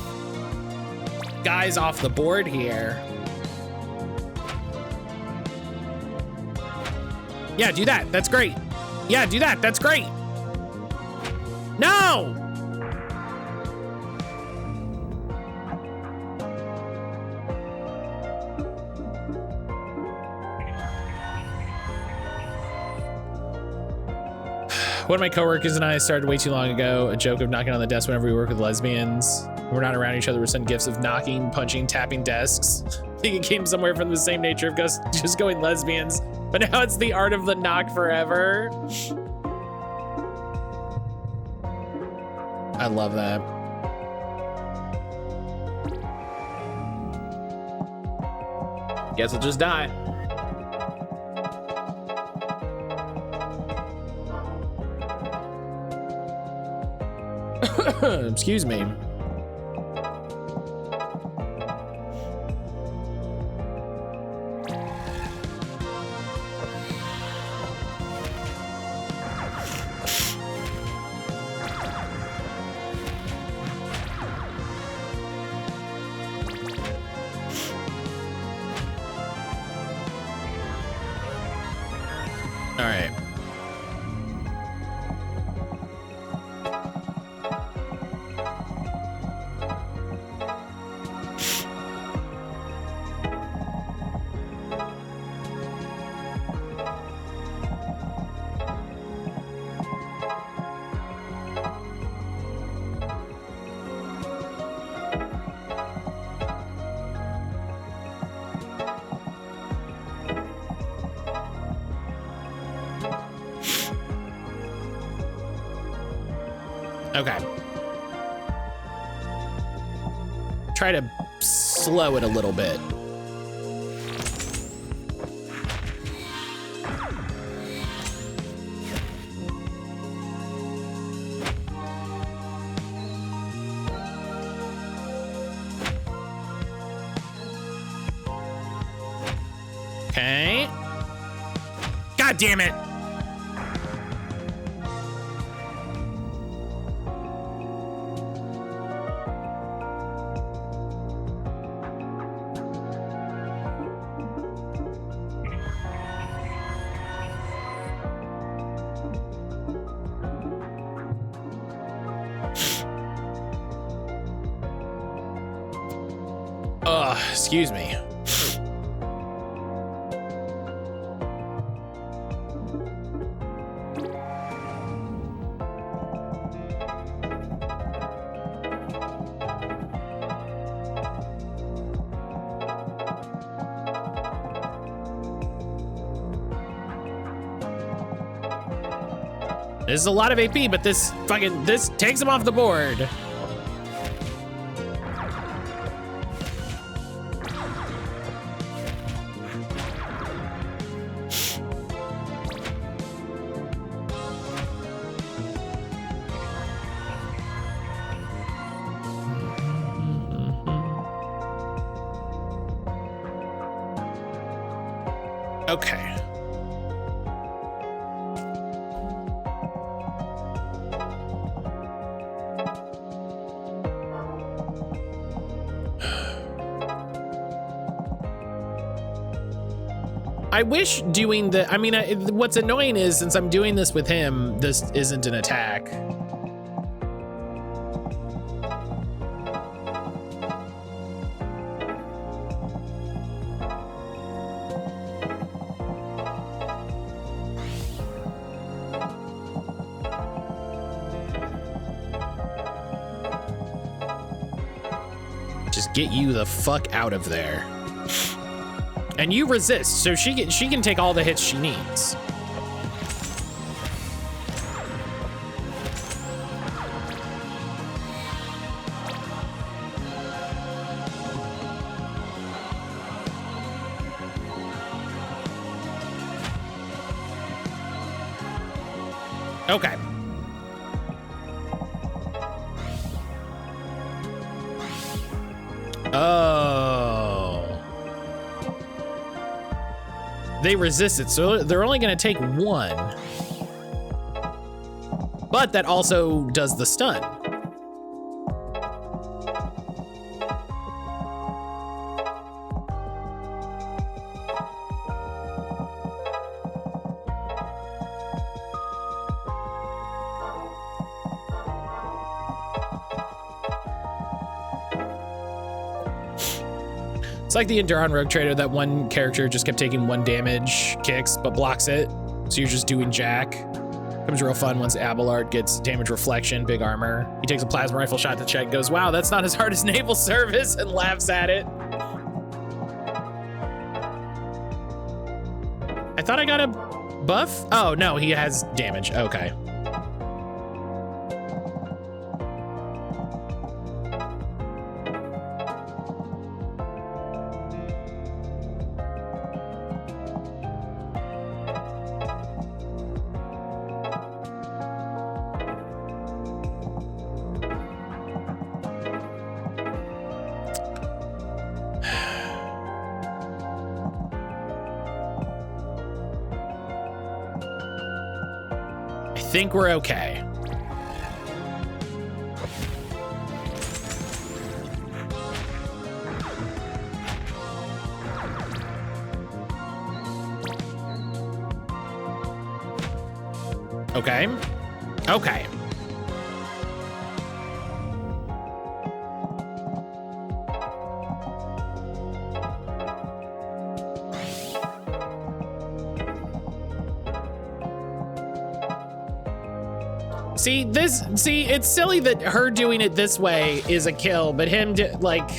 guys off the board here. Yeah, do that. That's great. Yeah, do that. That's great. No! One of my coworkers and I started way too long ago a joke of knocking on the desk whenever we work with lesbians. We're not around each other. We're sending gifts of knocking, punching, tapping desks. I think it came somewhere from the same nature of just going lesbians. But now it's the art of the knock forever. I love that. Guess we'll just die. Excuse me. All right. Okay. Try to slow it a little bit. Okay. God damn it. Excuse me. This is a lot of AP, but this takes him off the board. Okay. I wish doing the, I mean, what's annoying is since I'm doing this with him, this isn't an attack. Just get you the fuck out of there. And you resist, so she can take all the hits she needs. Okay. Oh. They resist it, so they're only gonna take one. But that also does the stun. It's like the Enduron Rogue Trader, that one character just kept taking 1 damage kicks, but blocks it. So you're just doing jack. Comes real fun once Abelard gets damage reflection, big armor. He takes a plasma rifle shot to check, goes, wow, that's not as hard as naval service, and laughs at it. I thought I got a buff? Oh, no, he has damage, okay. I think we're okay. Okay. Okay. See, it's silly that her doing it this way is a kill, but him, like...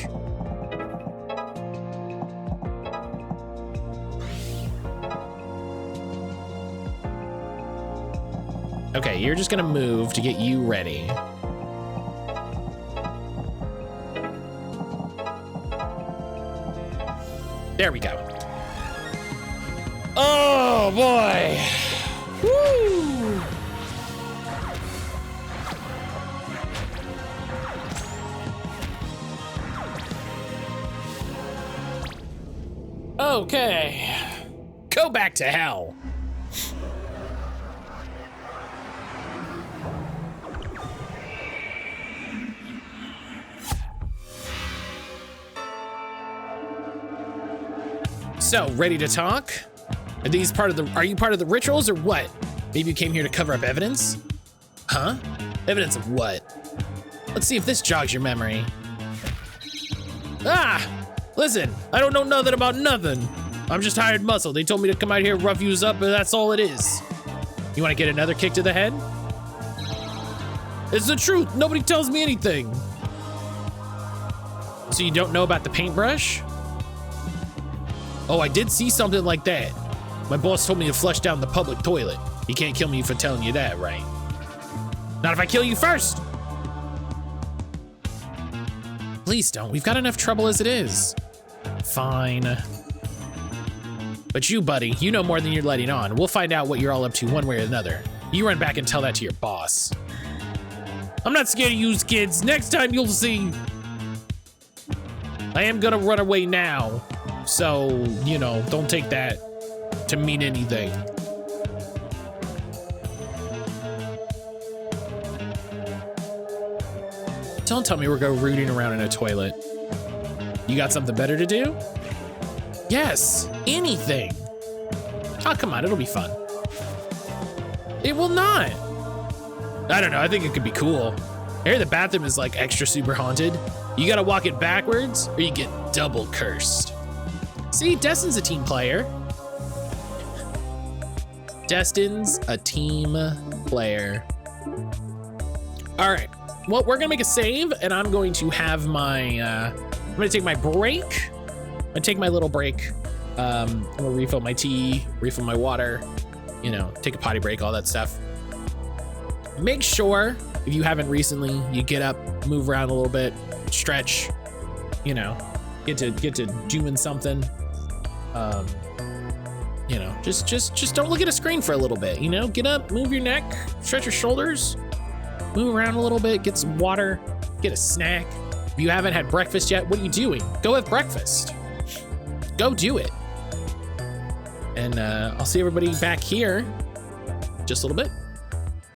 Okay, you're just gonna move to get you ready. There we go. Oh, boy. Woo! Okay, go back to hell. So, ready to talk? Are you part of the rituals or what? Maybe you came here to cover up evidence? Huh? Evidence of what? Let's see if this jogs your memory. Ah! Listen, I don't know nothing about nothing. I'm just hired muscle. They told me to come out here and rough yous up, but that's all it is. You want to get another kick to the head? It's the truth. Nobody tells me anything. So you don't know about the paintbrush? Oh, I did see something like that. My boss told me to flush down the public toilet. You can't kill me for telling you that, right? Not if I kill you first. Please don't. We've got enough trouble as it is. Fine. But you, buddy, you know more than you're letting on. We'll find out what you're all up to one way or another. You run back and tell that to your boss. I'm not scared of you kids. Next time you'll see. I am gonna run away now. So, you know, don't take that to mean anything. Don't tell me we're going rooting around in a toilet. You got something better to do? Yes, anything. Oh, come on, it'll be fun. It will not. I don't know, I think it could be cool. I hear the bathroom is like extra super haunted. You gotta walk it backwards or you get double cursed. See, Destin's a team player. Destin's a team player. All right, well, we're gonna make a save and I'm going to have my, I'm gonna take my break. I'm gonna take my little break. I'm gonna refill my tea, refill my water, you know, take a potty break, all that stuff. Make sure, if you haven't recently, you get up, move around a little bit, stretch, you know, get to doing something. You know, just don't look at a screen for a little bit, you know, get up, move your neck, stretch your shoulders, move around a little bit, get some water, get a snack, If you haven't had breakfast yet, what are you doing? Go have breakfast. Go do it. And I'll see everybody back here just a little bit.